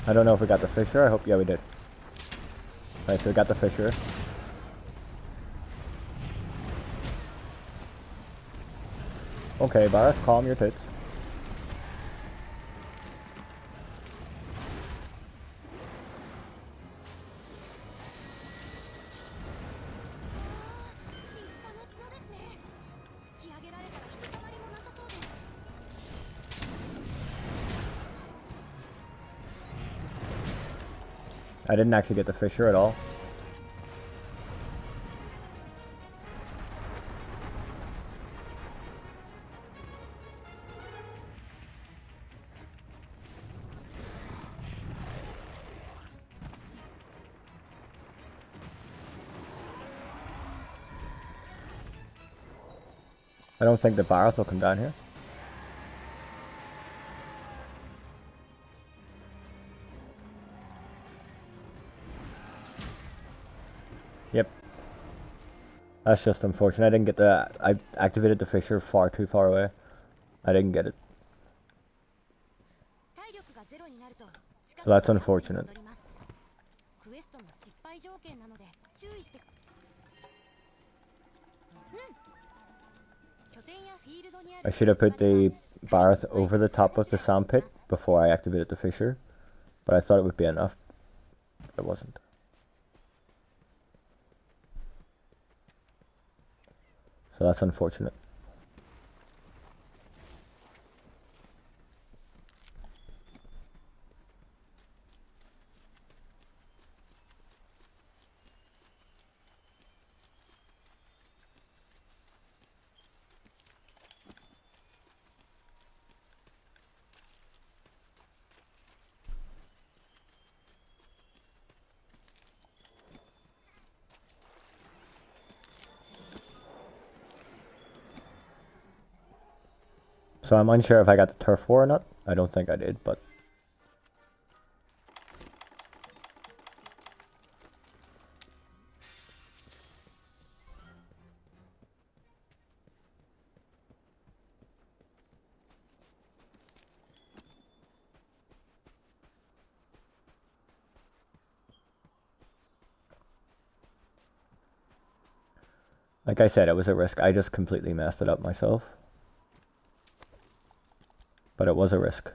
I don't know if we got the fissure. I hope, yeah, we did. Alright, so we got the fissure. Okay, Bareth, calm your tits. I didn't actually get the fissure at all. I don't think the Barroth will come down here. Yep. That's just unfortunate. I didn't get the... I activated the fissure far too far away. I didn't get it. So that's unfortunate. I should have put the Barroth over the top of the sandpit before I activated the fissure. But I thought it would be enough. But it wasn't. So that's unfortunate. So I'm unsure if I got the turf war or not. I don't think I did, but... Like I said, it was a risk. I just completely messed it up myself. But it was a risk.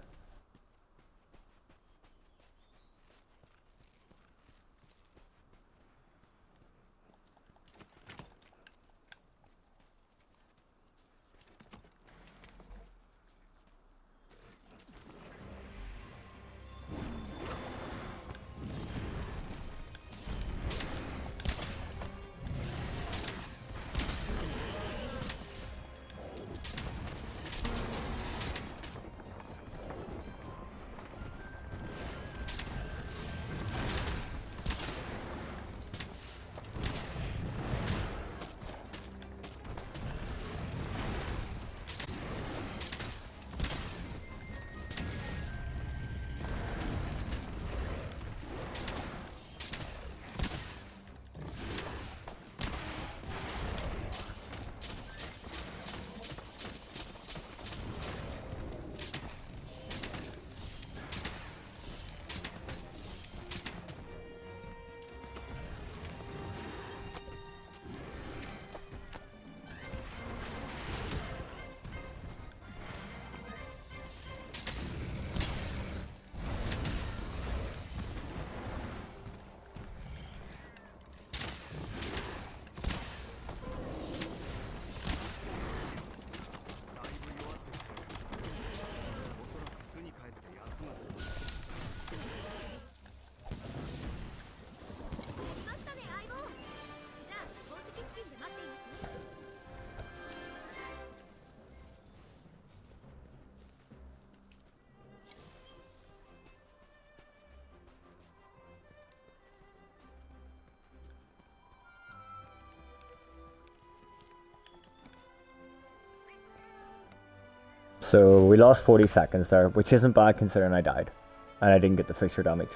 So we lost 40 seconds there, which isn't bad considering I died. And I didn't get the fissure damage.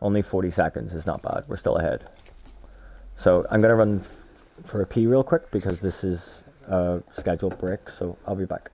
Only 40 seconds is not bad. We're still ahead. So I'm going to run for a pee real quick because this is a scheduled break. So I'll be back.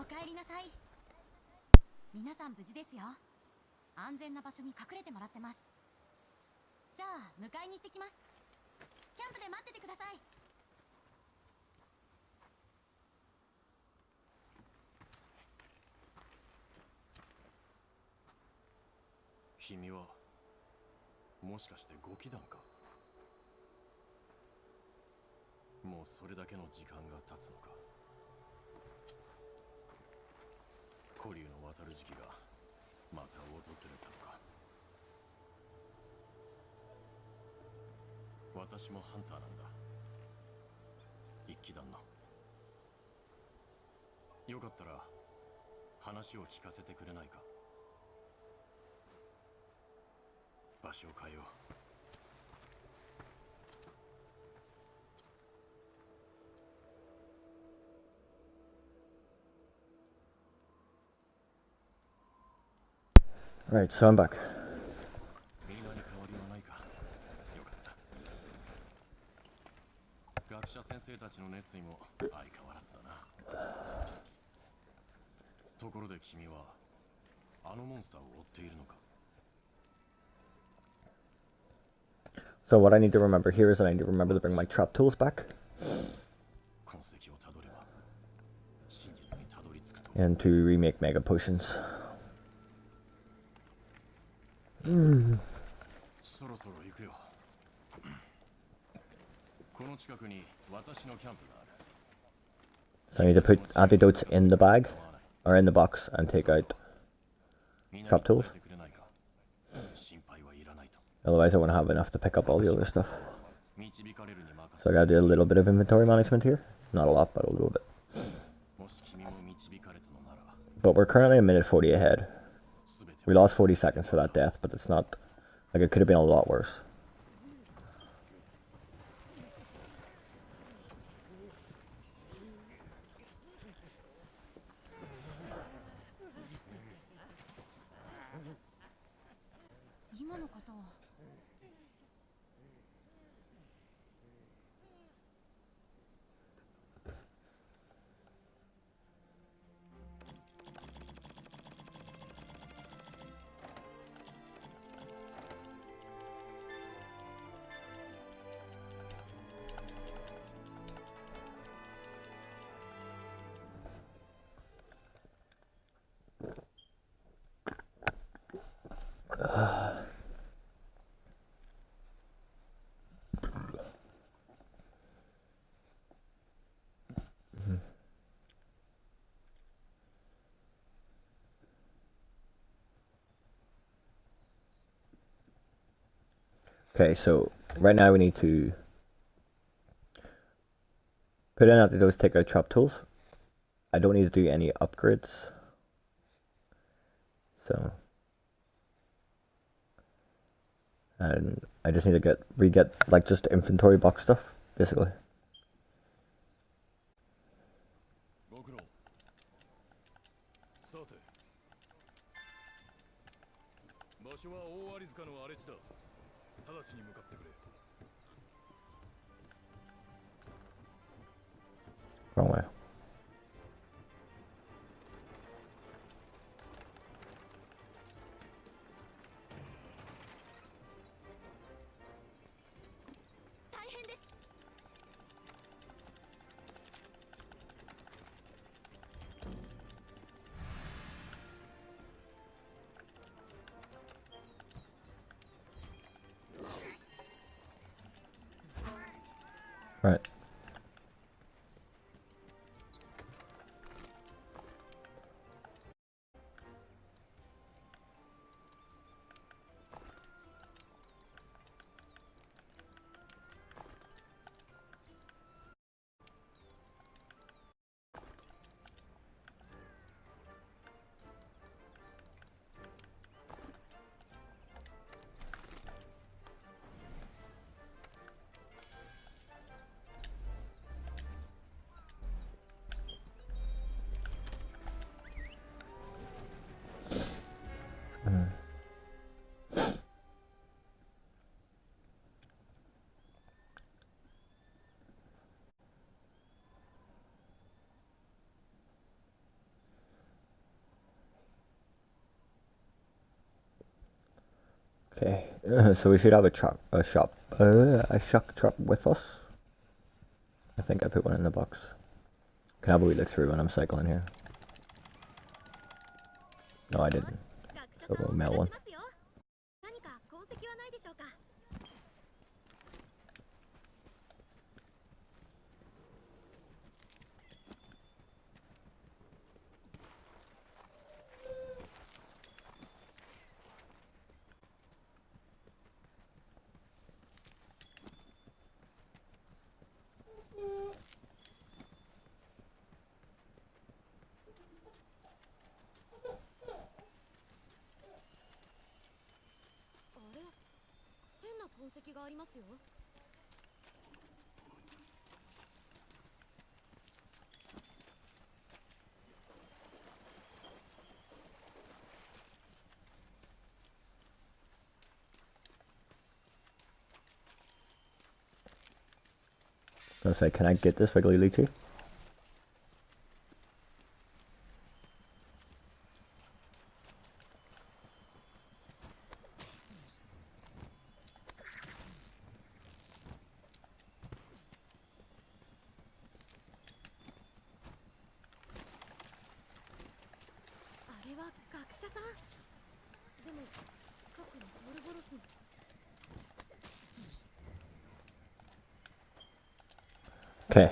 Right, so I'm back. So what I need to remember here is that I need to remember to bring my trap tools back. And to remake mega potions. So I need to put antidotes in the bag, or in the box, and take out trap tools. Otherwise I won't have enough to pick up all the other stuff. So I gotta do a little bit of inventory management here. Not a lot, but a little bit. But we're currently a minute 40 ahead. We lost 40 seconds for that death, but it's not... Like, it could have been a lot worse. Okay, so right now we need to put in antidotes, take out trap tools. I don't need to do any upgrades. So... And I just need to re-get like just inventory box stuff, basically. Wrong way. Right. Okay, so we should have a shock trap with us. I think I put one in the box. Can I have a wee look through when I'm cycling here? No, I didn't. So we'll mail one. gonna say, can I get this Wiggly Lychee? Okay.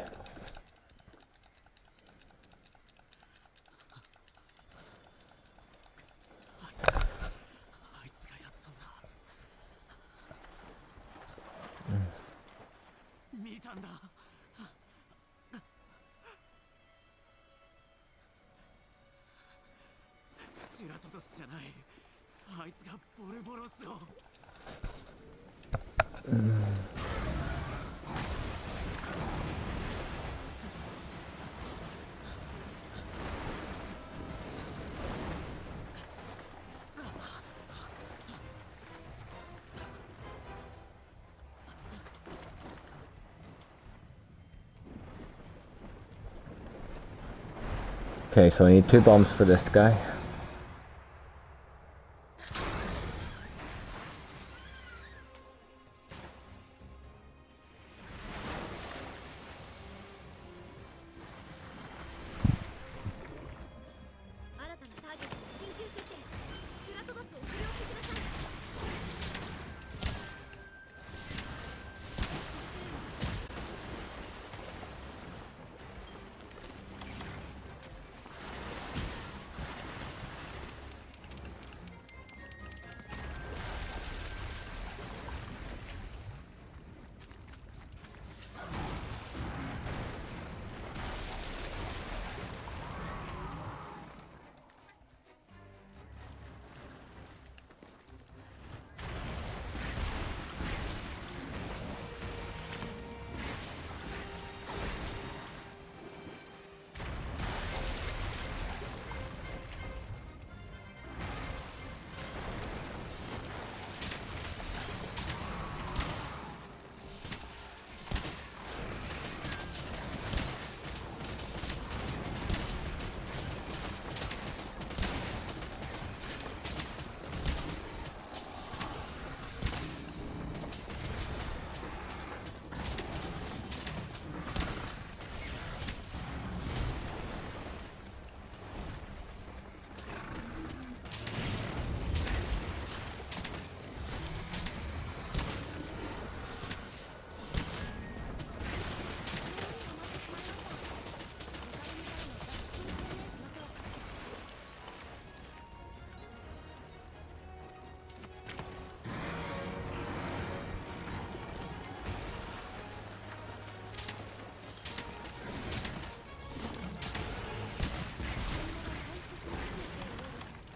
Okay, so I need 2 bombs for this guy.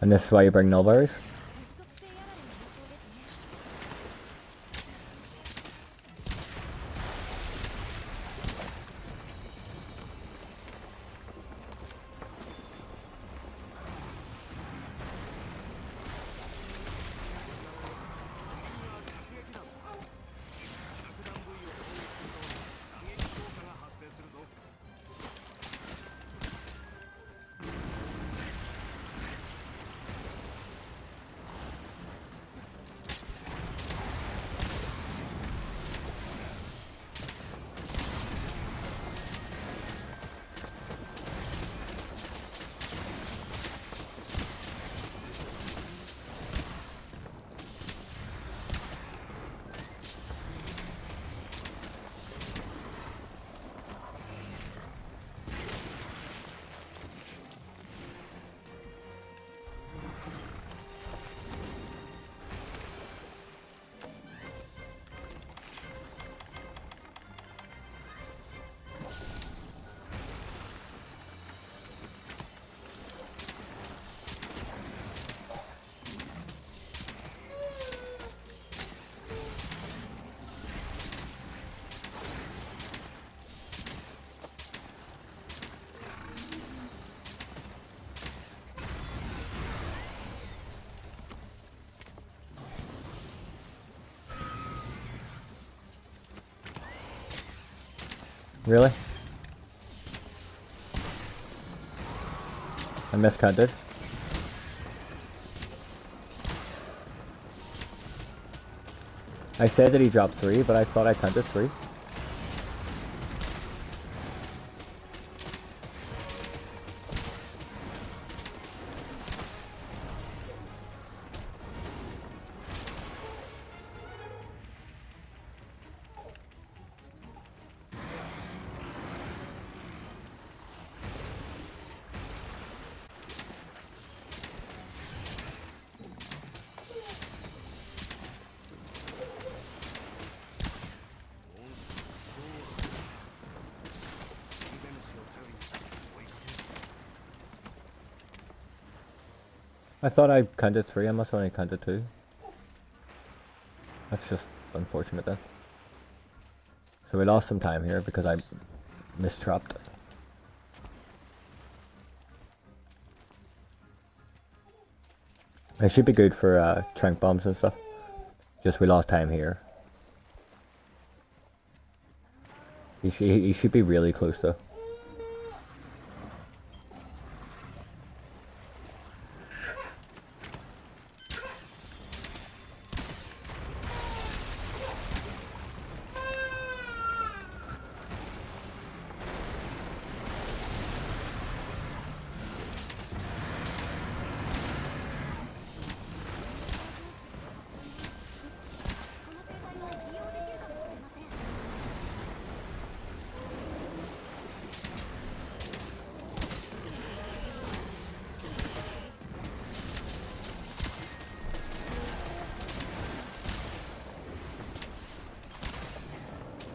And this is why you bring nullberries? Really? I miscounted. I said that he dropped 3, but I thought I counted 3. I thought I counted 3, I must have only counted 2. That's just unfortunate then. So we lost some time here because I mistrapped. It should be good for trank bombs and stuff. Just we lost time here. He should be really close though.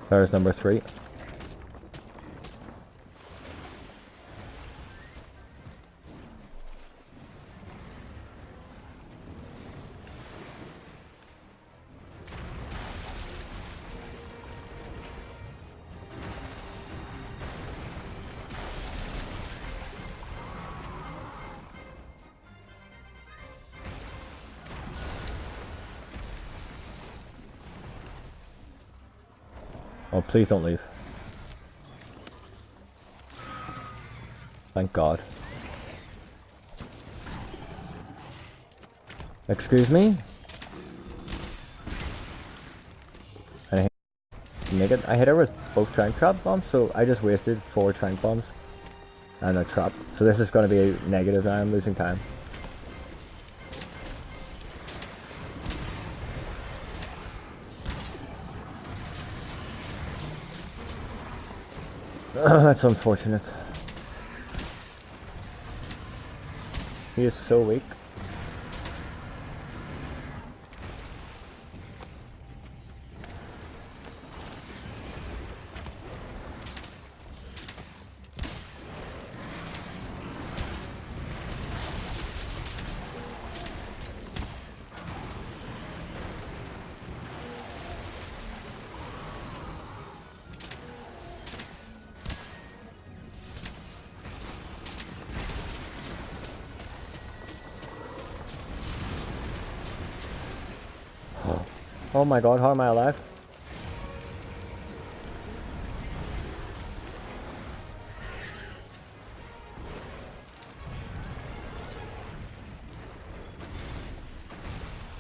There's number 3. Oh, please don't leave. Thank God. Excuse me? I make it. I hit her with both trank trap bombs, so I just wasted 4 trank bombs and a trap. So this is going to be a negative now. I'm losing time. That's unfortunate. He is so weak. Oh my God, how am I alive?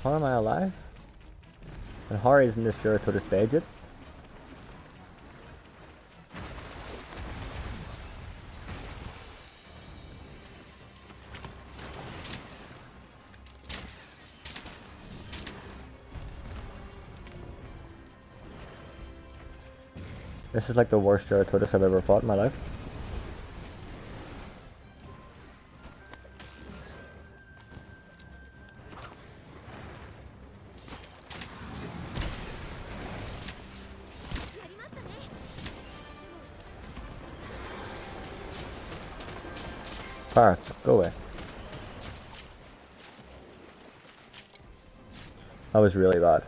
How am I alive? And how isn't this sure to the stage yet? This is like the worst tortoise I've ever fought in my life. Parth, go away. That was really bad.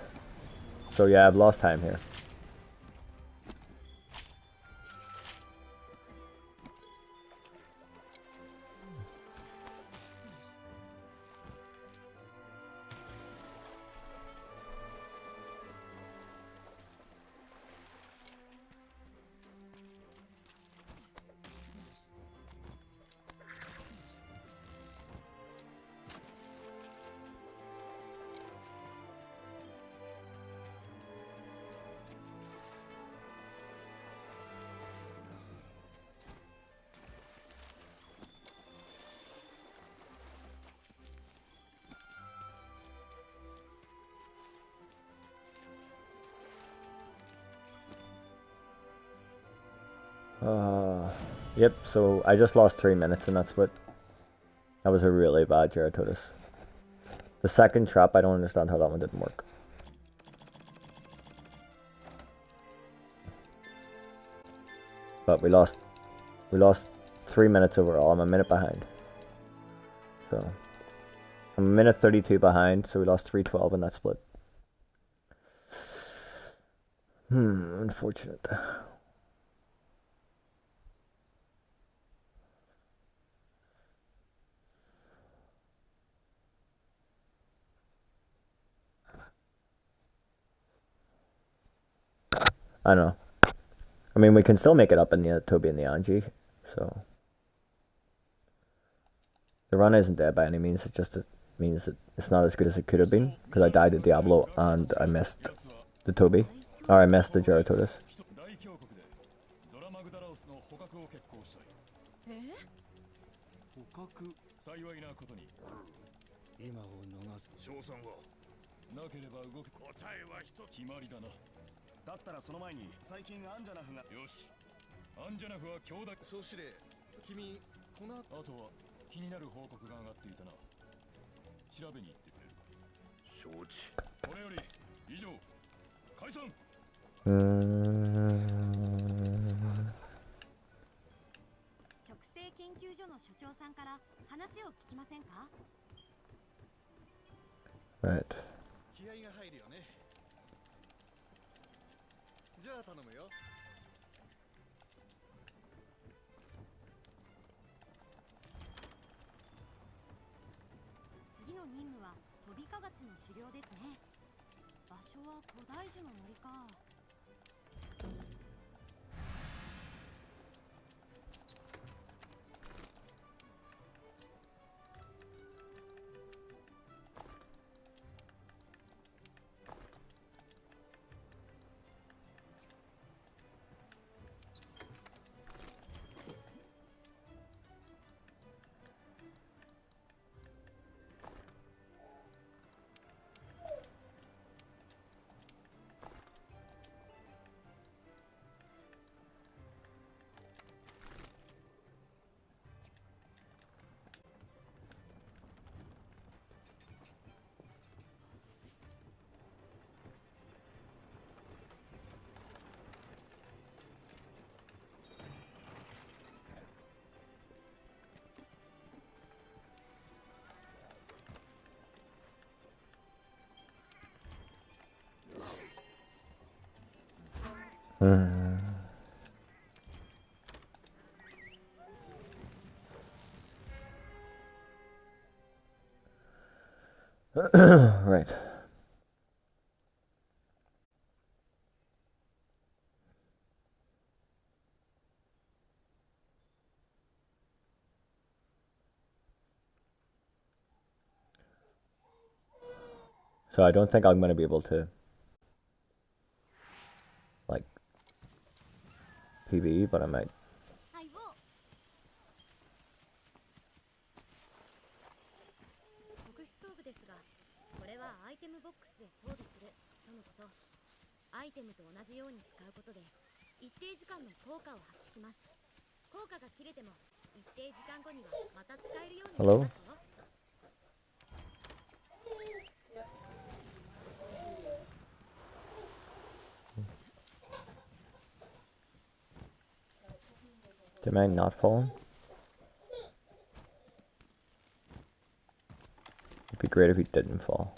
So yeah, I've lost time here. Yep, so I just lost 3 minutes in that split. That was a really bad Geratotus. The second trap, I don't understand how that one didn't work. But we lost 3 minutes overall. I'm a minute behind. So I'm a minute 32 behind, so we lost 3:12 in that split. Unfortunate. I don't know. I mean, we can still make it up in the Toby and the Anji, so the run isn't dead by any means. It just means that it's not as good as it could have been because I died at Diablo and I missed the Toby, or I missed the Geratotus. Right. Right. So I don't think I'm going to be able to, like, PvE, but I might. Hello? Did I not fall? It'd be great if he didn't fall.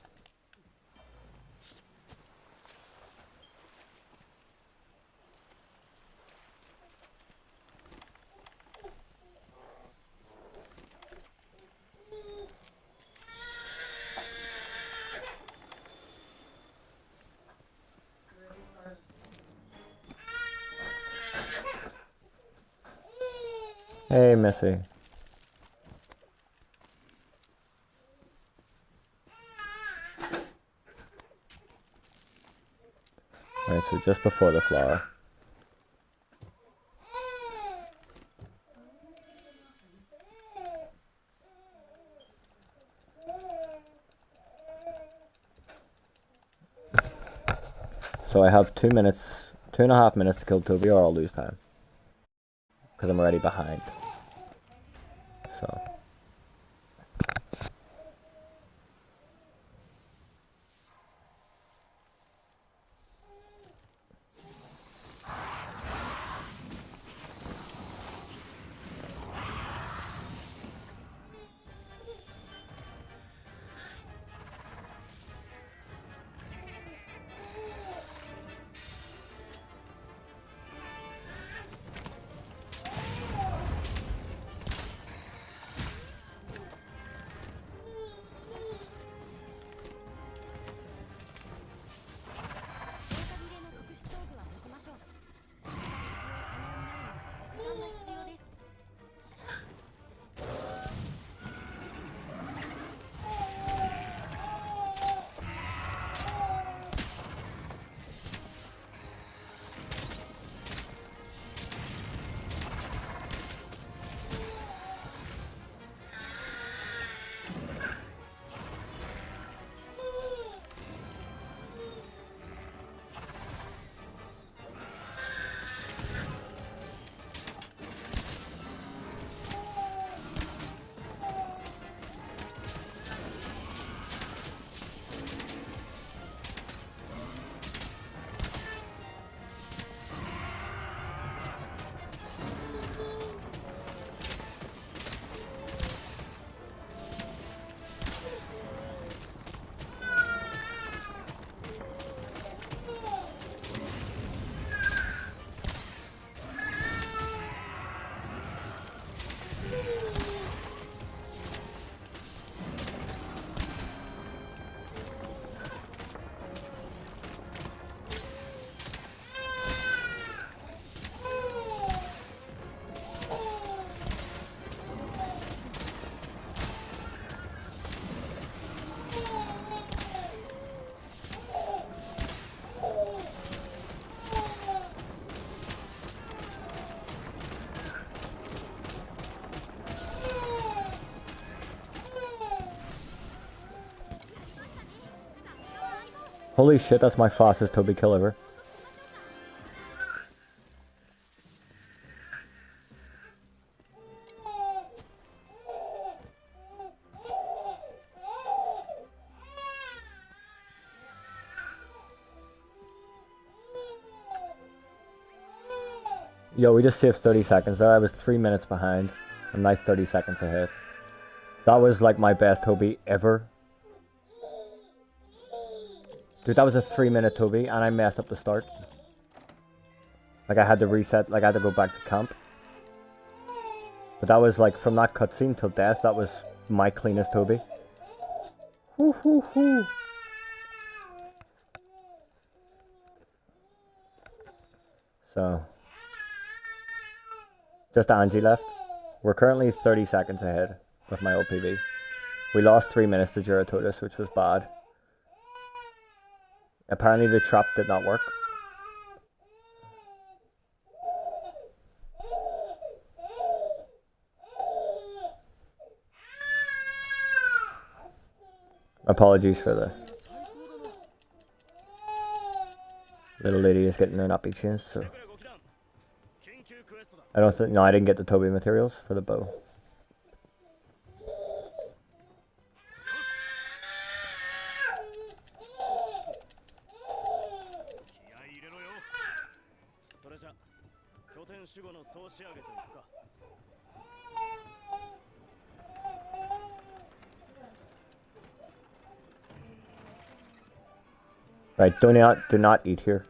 Hey, Missy. Right, so just before the flower. So I have 2 minutes, 2.5 minutes to kill Toby or I'll lose time. because I'm already behind. So. Holy shit, that's my fastest Toby kill ever. Yo, we just saved 30 seconds there. I was 3 minutes behind. I'm now 30 seconds ahead. That was like my best Toby ever. Dude, that was a 3-minute Toby and I messed up the start. Like I had to reset, like I had to go back to camp. But that was like, from that cutscene till death, that was my cleanest Toby. Whoo hoo hoo. So. Just Angie left. We're currently 30 seconds ahead with my OPV. We lost 3 minutes to Giratotus, which was bad. Apparently the trap did not work. Apologies for the little lady is getting her nappy changed, so I don't think, no, I didn't get the Toby materials for the bow. Right, do not eat here.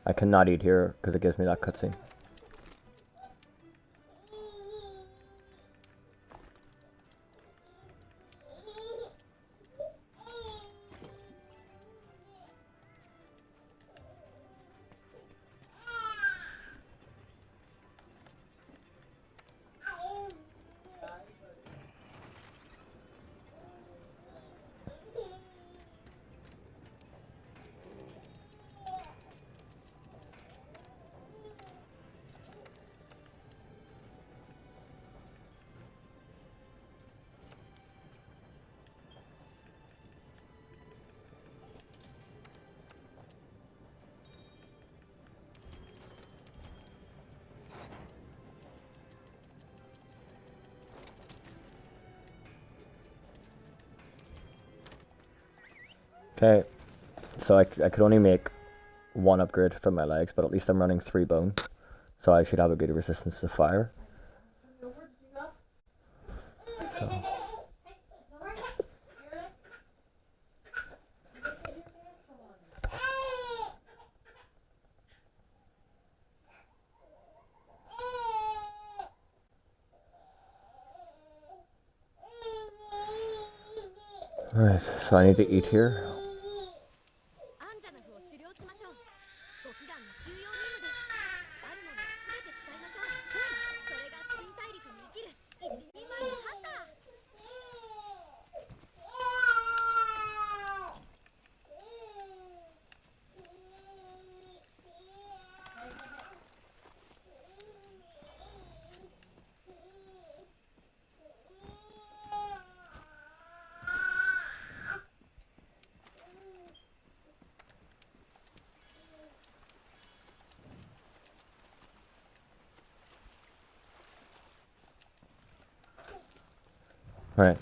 I cannot eat here because it gives me that cutscene. Okay, so I could only make one upgrade for my legs, but at least I'm running 3 bone, so I should have a good resistance to fire. So. Alright, so I need to eat here. Alright.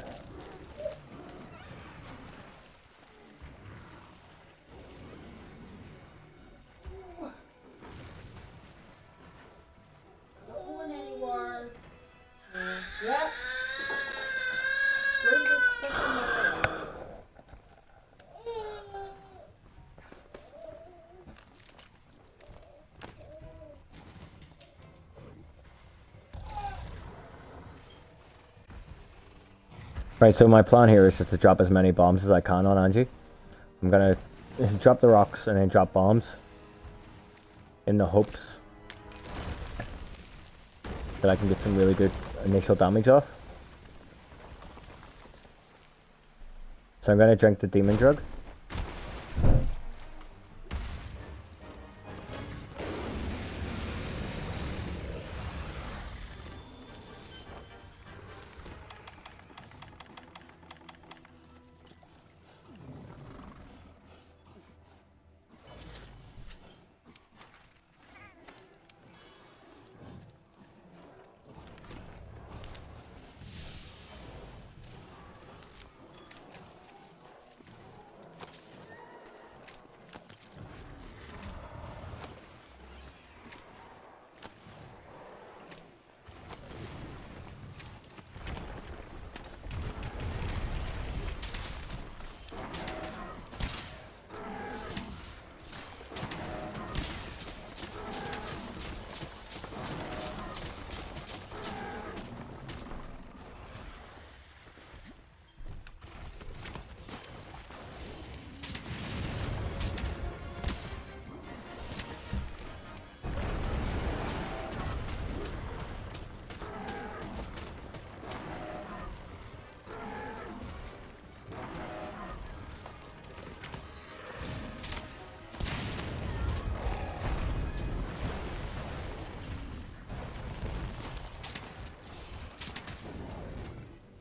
Right, so my plan here is just to drop as many bombs as I can on Angie. I'm gonna drop the rocks and then drop bombs in the hopes that I can get some really good initial damage off. So I'm gonna drink the demon drug.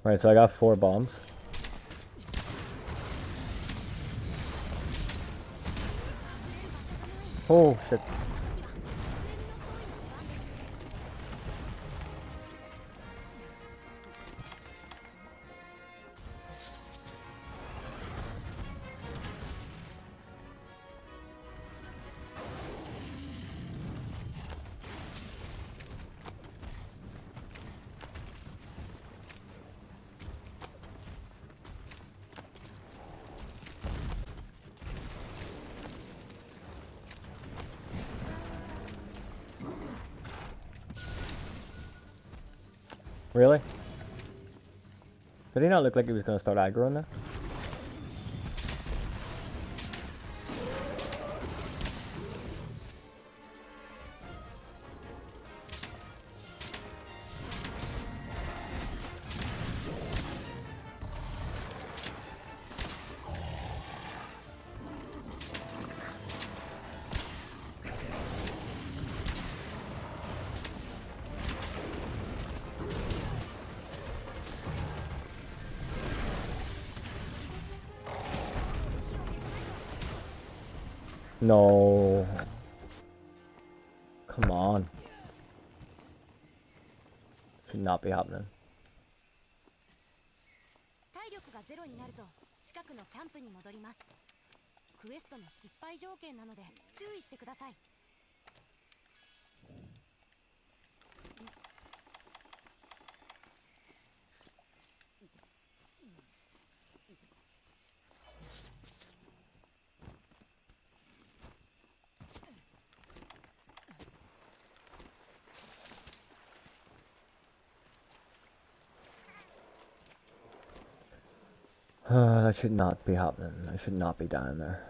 Right, so I got 4 bombs. Oh, shit. Really? Did he not look like he was going to start aggroing there? No. Come on. Should not be happening. クエストの失敗条件なので注意してください。That should not be happening. I should not be down there.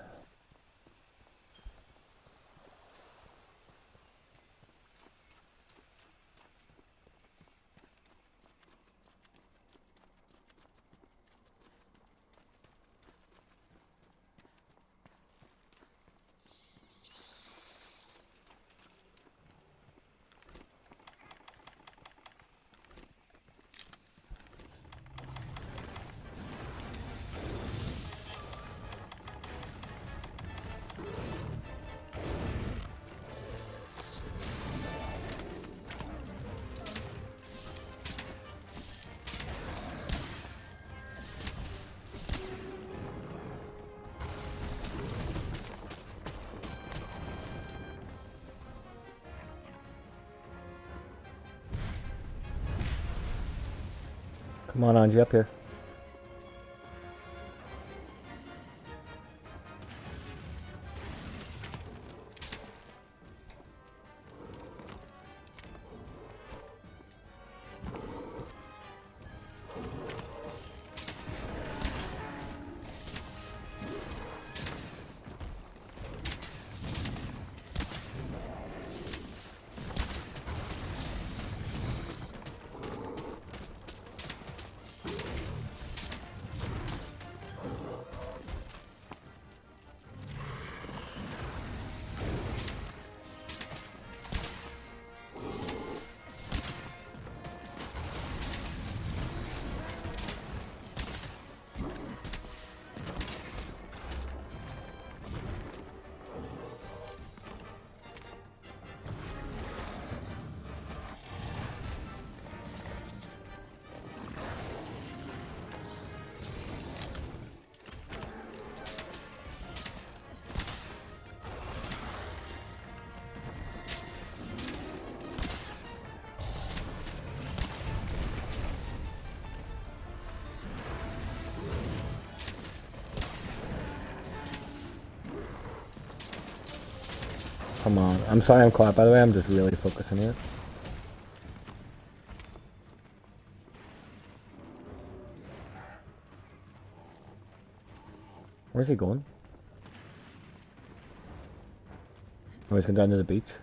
Come on, Angie, up here. Come on. I'm sorry I'm quiet, by the way. I'm just really focusing here. Where's he going? Oh, he's going down to the beach.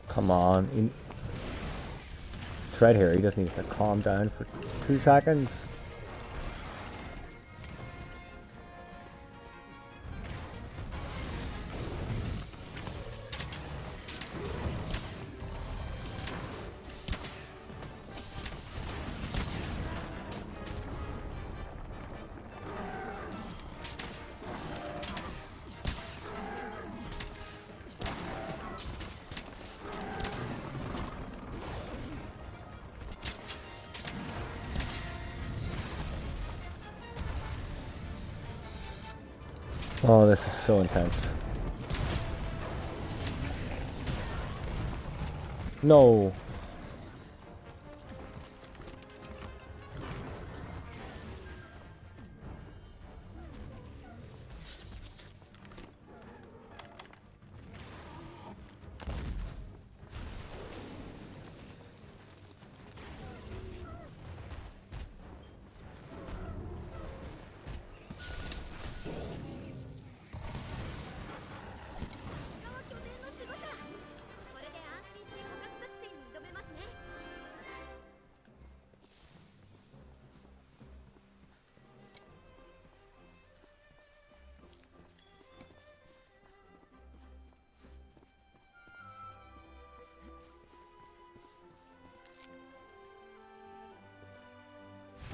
Come on. It's right here. He just needs to calm down for 2 seconds. Oh, this is so intense. No.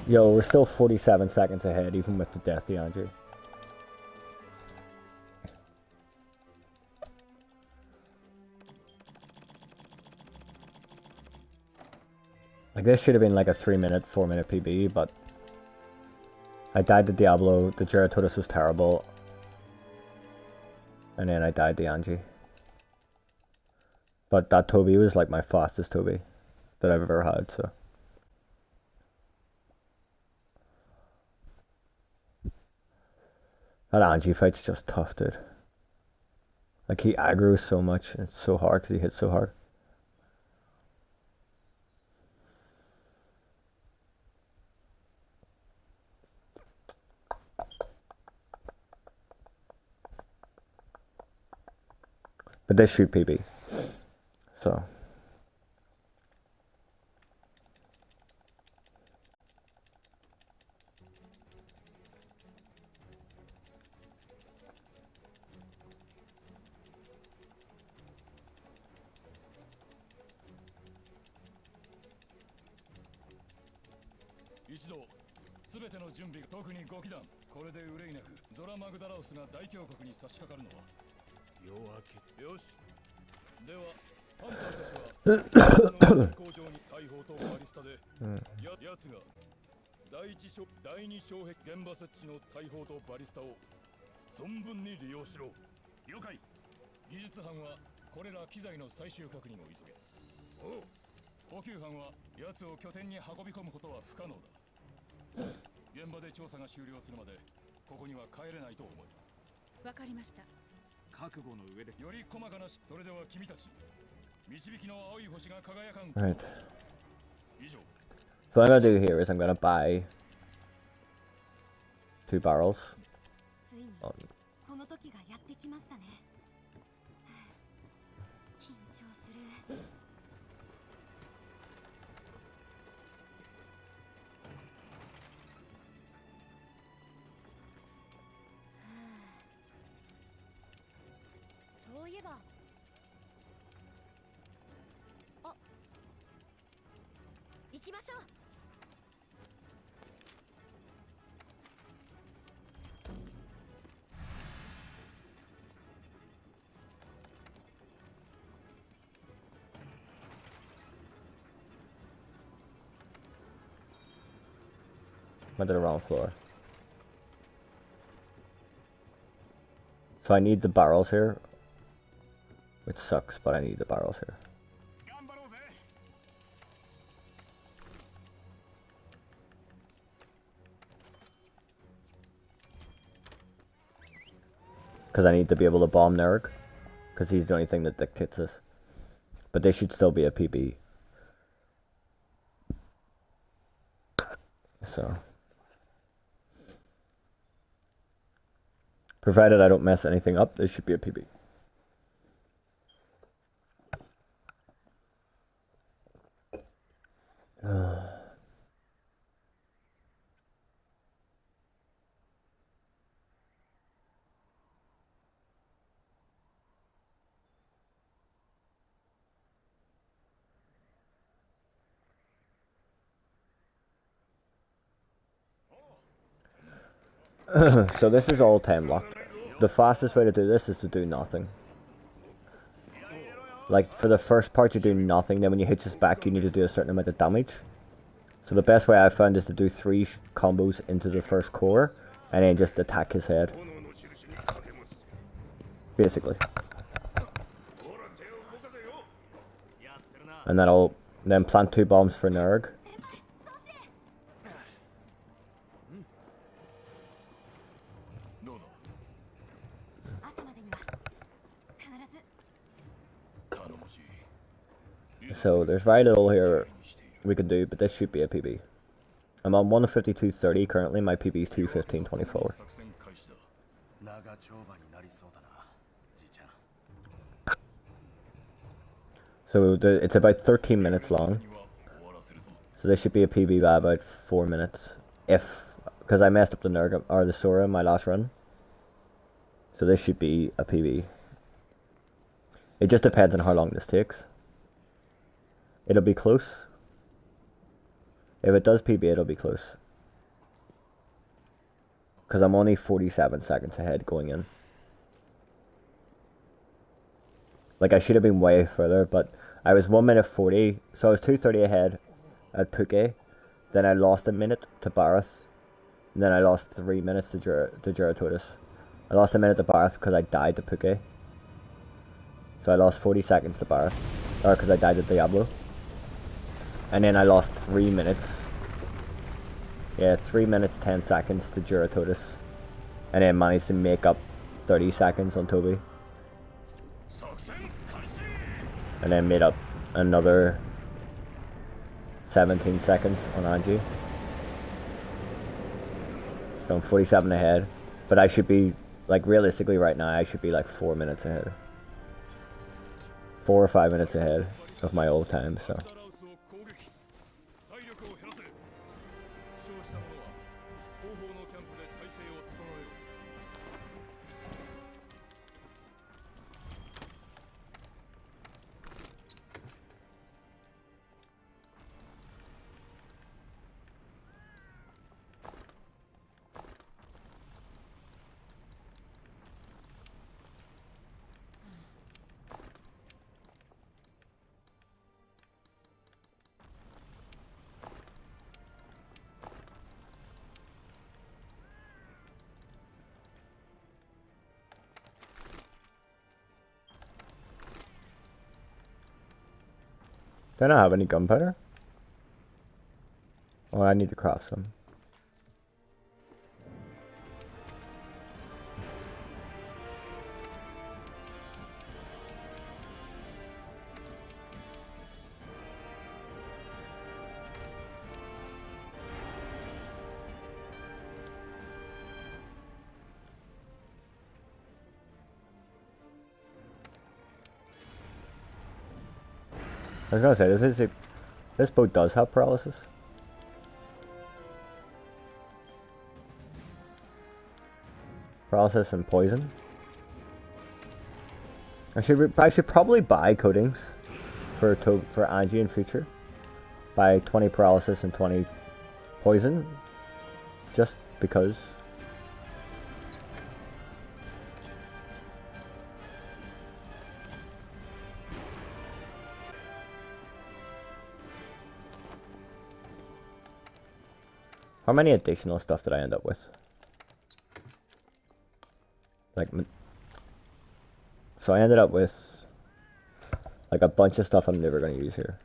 Yo, we're still 47 seconds ahead, even with the death Yanji. Like, this should have been like a 3-minute, 4-minute PB, but I died to Diablo, the Geratotus was terrible, and then I died to Yanji. But that Toby was like my fastest Toby that I've ever had, so. That Angie fight's just tough, dude. Like, he aggroes so much, and it's so hard because he hits so hard. But they shoot PB. So. Right. So what I'm gonna do here is I'm gonna buy 2 barrels. I did the wrong floor. So I need the barrels here. Which sucks, but I need the barrels here. Because I need to be able to bomb Nerg. Because he's the only thing that dictates this. But they should still be a PB. So. Provided I don't mess anything up, this should be a PB. So this is all time locked. The fastest way to do this is to do nothing. Like, for the first part you do nothing, then when you hit his back you need to do a certain amount of damage. So the best way I've found is to do 3 combos into the first core, and then just attack his head. basically. And then I'll then plant 2 bombs for Nurg. So there's very little here we can do, but this should be a PB. I'm on 152.30 currently, my PB is 2:15.24. So it's about 13 minutes long. So this should be a PB by about 4 minutes. Because I messed up the Nurg, or the Sora in my last run. So this should be a PB. It just depends on how long this takes. It'll be close. If it does PB, it'll be close. Because I'm only 47 seconds ahead going in. Like, I should have been way further, but I was 1 minute 40. So I was 2:30 ahead at Puke. Then I lost a minute to Bareth. And then I lost 3 minutes to Geratotus. I lost a minute to Bareth because I died to Puke. So I lost 40 seconds to Bareth. Or because I died to Diablo. And then I lost 3 minutes. Yeah, 3 minutes 10 seconds to Geratotus. And then managed to make up 30 seconds on Toby. And then made up another 17 seconds on Angie. So I'm 47 ahead. But I should be, like, realistically right now, I should be like 4 minutes ahead. 4 or 5 minutes ahead of my old time, so. Do I not have any gunpowder? Oh, I need to craft some. I was gonna say, this boat does have paralysis. Paralysis and poison. I should probably buy coatings for Angie in future. Buy 20 paralysis and 20 poison, just because. How many additional stuff did I end up with? Like, so I ended up with like a bunch of stuff I'm never going to use here.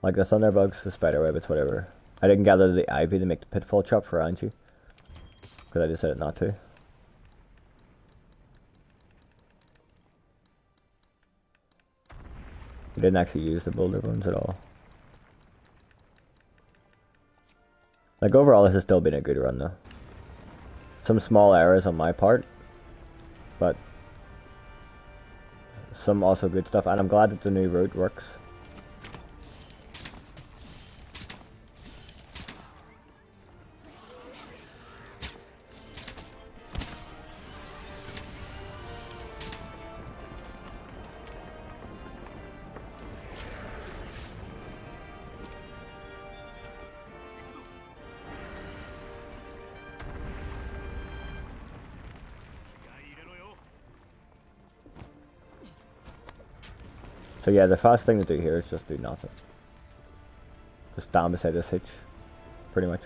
Like the thunderbugs, the spiderwebs, whatever. I didn't gather the ivy to make the pitfall chop for Angie, because I decided not to. We didn't actually use the boulder bones at all. Like, overall, this has still been a good run, though. Some small errors on my part, but some also good stuff, and I'm glad that the new route works. So yeah, the fast thing to do here is just do nothing. Just stand beside this hitch, pretty much.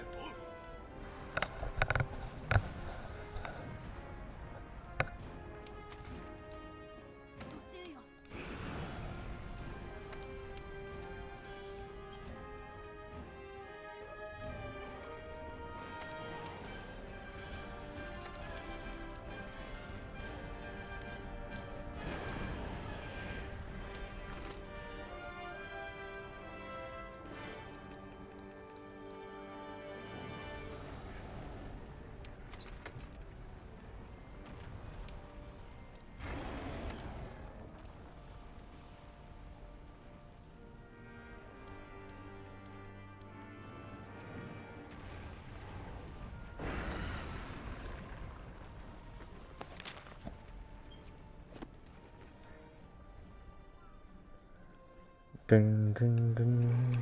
Dun, dun, dun.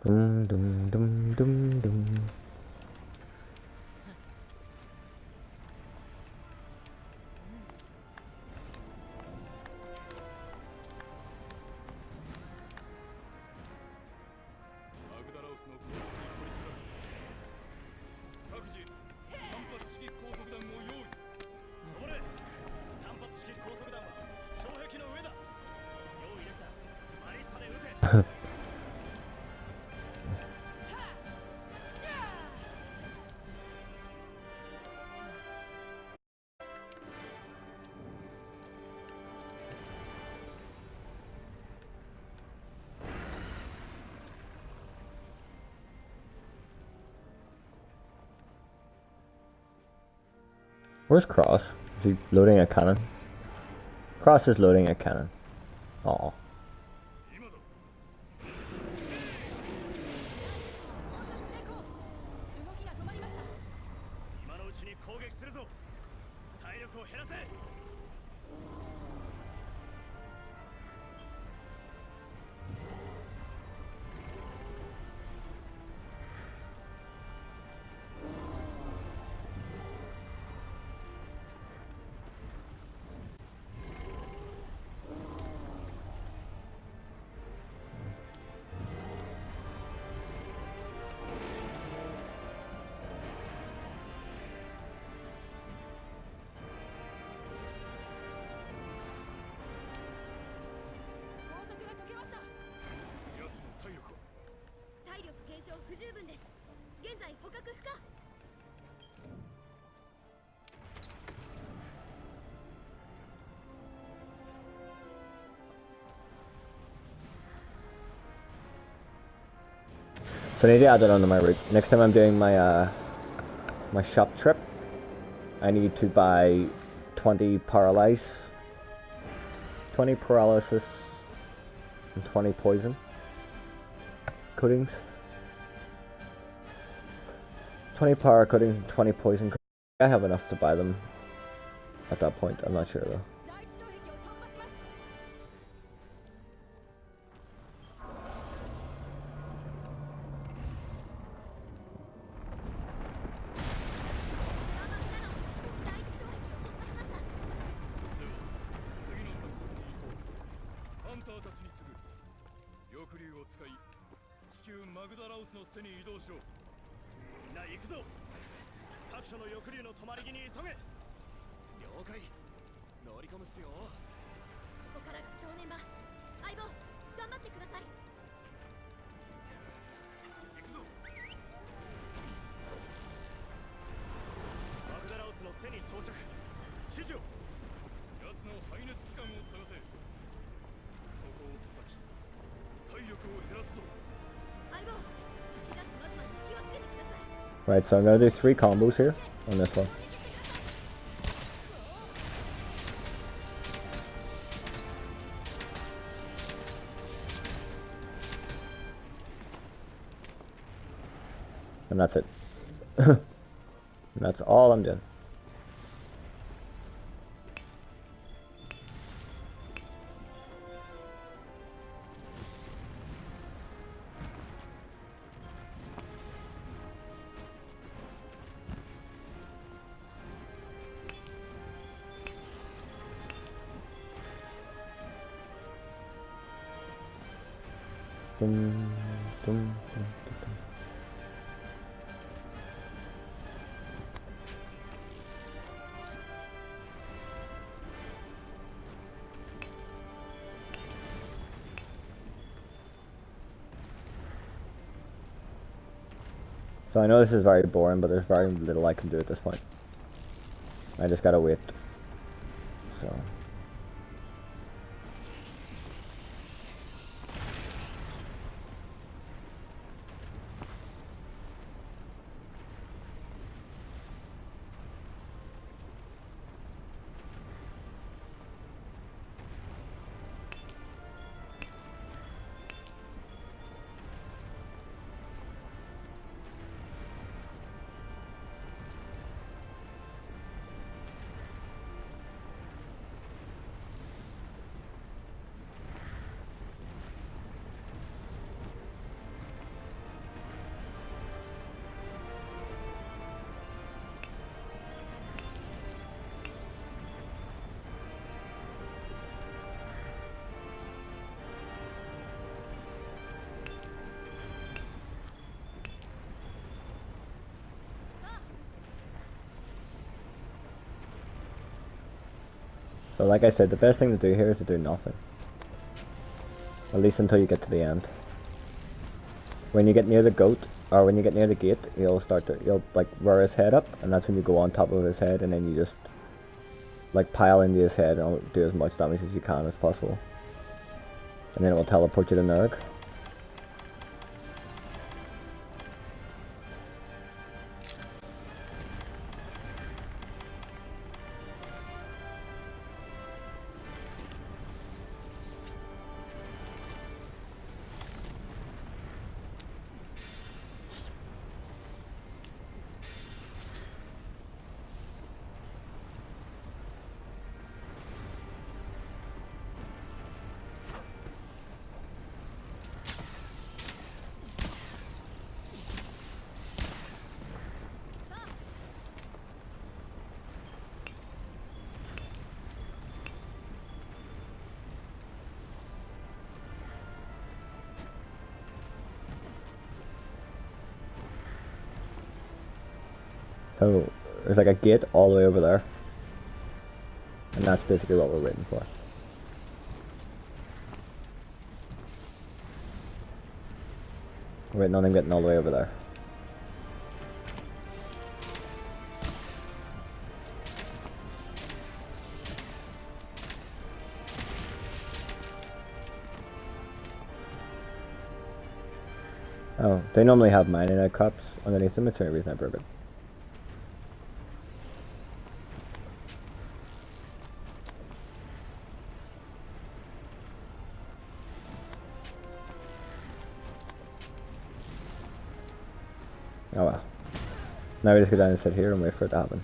Dum dum dum dum dum. Where's Cross? Is he loading a cannon? Cross is loading a cannon. Aw. So I need to add that onto my route. Next time I'm doing my my shop trip, I need to buy 20 paralyze, 20 paralysis, and 20 poison coatings. 20 power coatings and 20 poison coatings. I have enough to buy them at that point. I'm not sure though. Right, so I'm gonna do 3 combos here on this one. And that's it. And that's all I'm doing. Dum, dum, dum, dum, dum. So I know this is very boring, but there's very little I can do at this point. I just gotta wait. So. So like I said, the best thing to do here is to do nothing. At least until you get to the end. When you get near the goat, or when you get near the gate, you'll like rear his head up, and that's when you go on top of his head, and then you just like pile into his head and do as much damage as you can as possible. And then it will teleport you to Nurg. So there's like a gate all the way over there. And that's basically what we're waiting for. We're waiting on him getting all the way over there. Oh, they normally have mining outcrops underneath them. It's the only reason I broke it. Oh well. Now we just go down and sit here and wait for it to happen.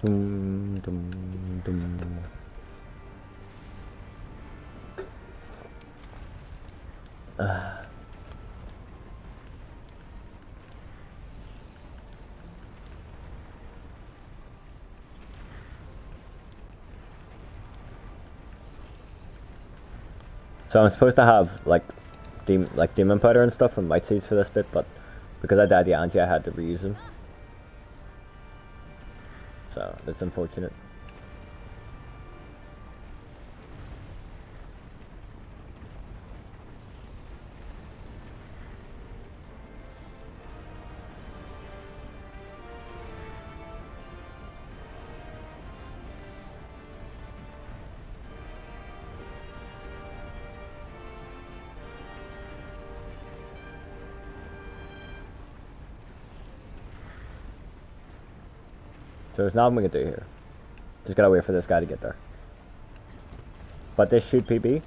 Dum, dum, dum. So I'm supposed to have like demon powder and stuff and white seeds for this bit, but because I died the Angie, I had to reuse them. So that's unfortunate. So there's nothing we can do here. Just gotta wait for this guy to get there. But this should PB.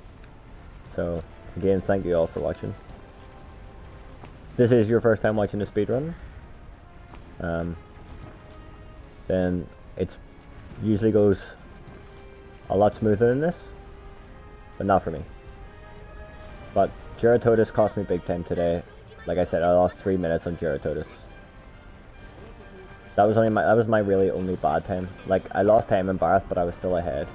So again, thank you all for watching. If this is your first time watching a speedrun, then it usually goes a lot smoother than this, but not for me. But Geratotus cost me big time today, like I said, I lost 3 minutes on Geratotus. That was my really only bad time. Like, I lost time in Barth, but I was still ahead.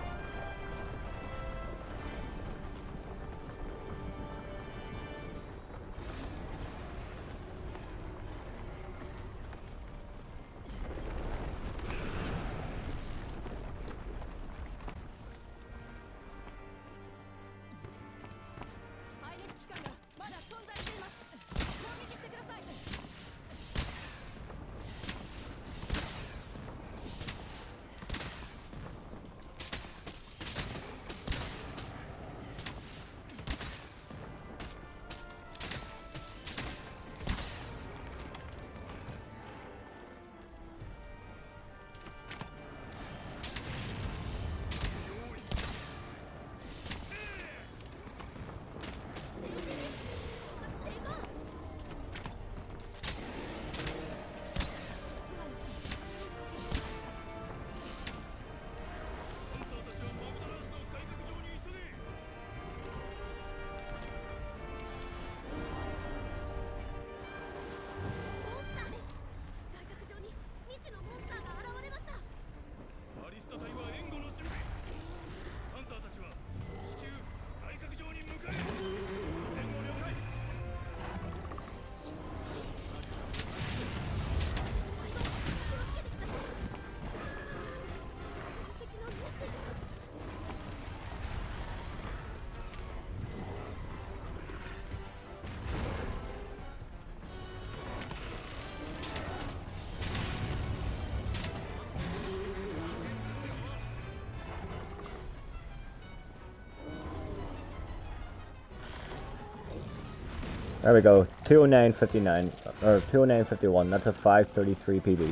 There we go, 209.59, or 209.51, that's a 5:33 PB.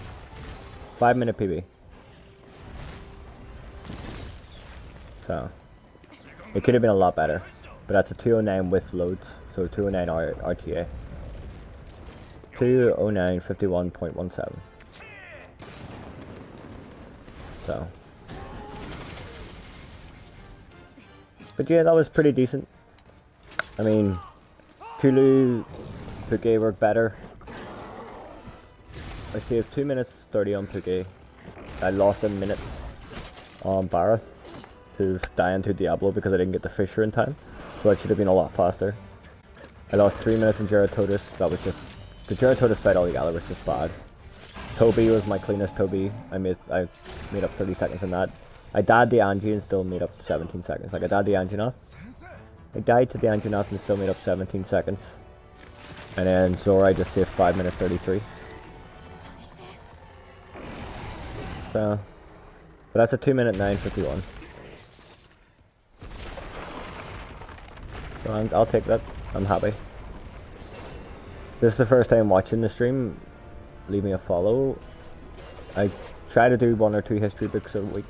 5 minute PB. So, it could have been a lot better, but that's a 209 with loads, so 209 RTA. 209.51.17. So. But yeah, that was pretty decent. I mean, Kulu, Puke worked better. I saved 2 minutes 30 on Puke. I lost a minute on Bareth to dying to Diablo because I didn't get the Fisher in time. So that should have been a lot faster. I lost 3 minutes in Geratotus. That was just... The Geratotus fight altogether was just bad. Toby was my cleanest Toby. I made up 30 seconds on that. I died the Angie and still made up 17 seconds. Like, I died the Anjanath. I died to the Anjanath and still made up 17 seconds. And then Zora I just saved 5 minutes 33. So, but that's a 2 minute 9:51. So I'll take that. I'm happy. This is the first time watching the stream. Leave me a follow. I try to do 1 or 2 history books a week.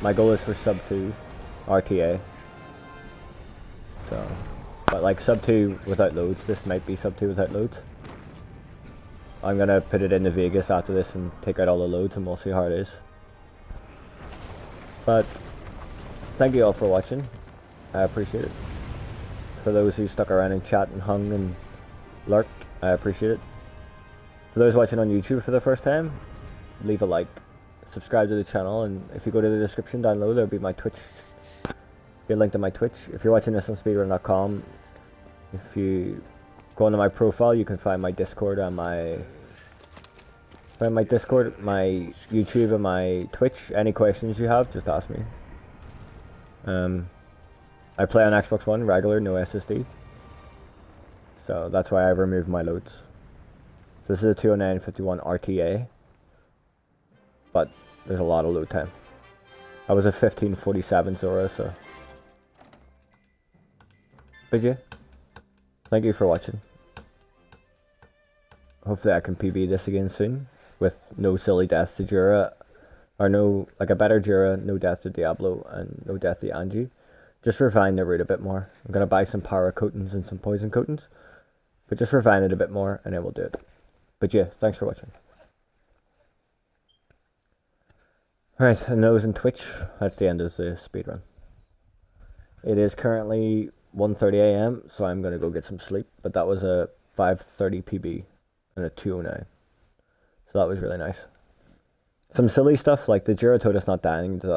My goal is for sub 2 RTA. So, but like sub 2 without loads. This might be sub 2 without loads. I'm gonna put it into Vegas after this and take out all the loads and we'll see how it is. But thank you all for watching. I appreciate it. For those who stuck around and chat and hung and lurked, I appreciate it. For those watching on YouTube for the first time, leave a like, subscribe to the channel, and if you go to the description down below, there'll be my Twitch. Be a link to my Twitch. If you're watching this on speedrun.com, if you go onto my profile, you can find my Discord and my my YouTube and my Twitch. Any questions you have, just ask me. I play on Xbox One, regular, no SSD. So that's why I removed my loads. So this is a 209.51 RTA. But there's a lot of load time. I was a 15:47 Zora, so. But yeah, thank you for watching. Hopefully I can PB this again soon with no silly deaths to Jura, or no, like a better Jura, no death to Diablo, and no death to Angie. Just refine the route a bit more. I'm gonna buy some power coatings and some poison coatings, but just refine it a bit more, and then we'll do it. But yeah, thanks for watching. Alright, and those in Twitch, that's the end of the speedrun. It is currently 1:30 a.m., so I'm gonna go get some sleep. But that was a 5:30 PB and a 2:09, so that was really nice. Some silly stuff like the Giratoda's not dying to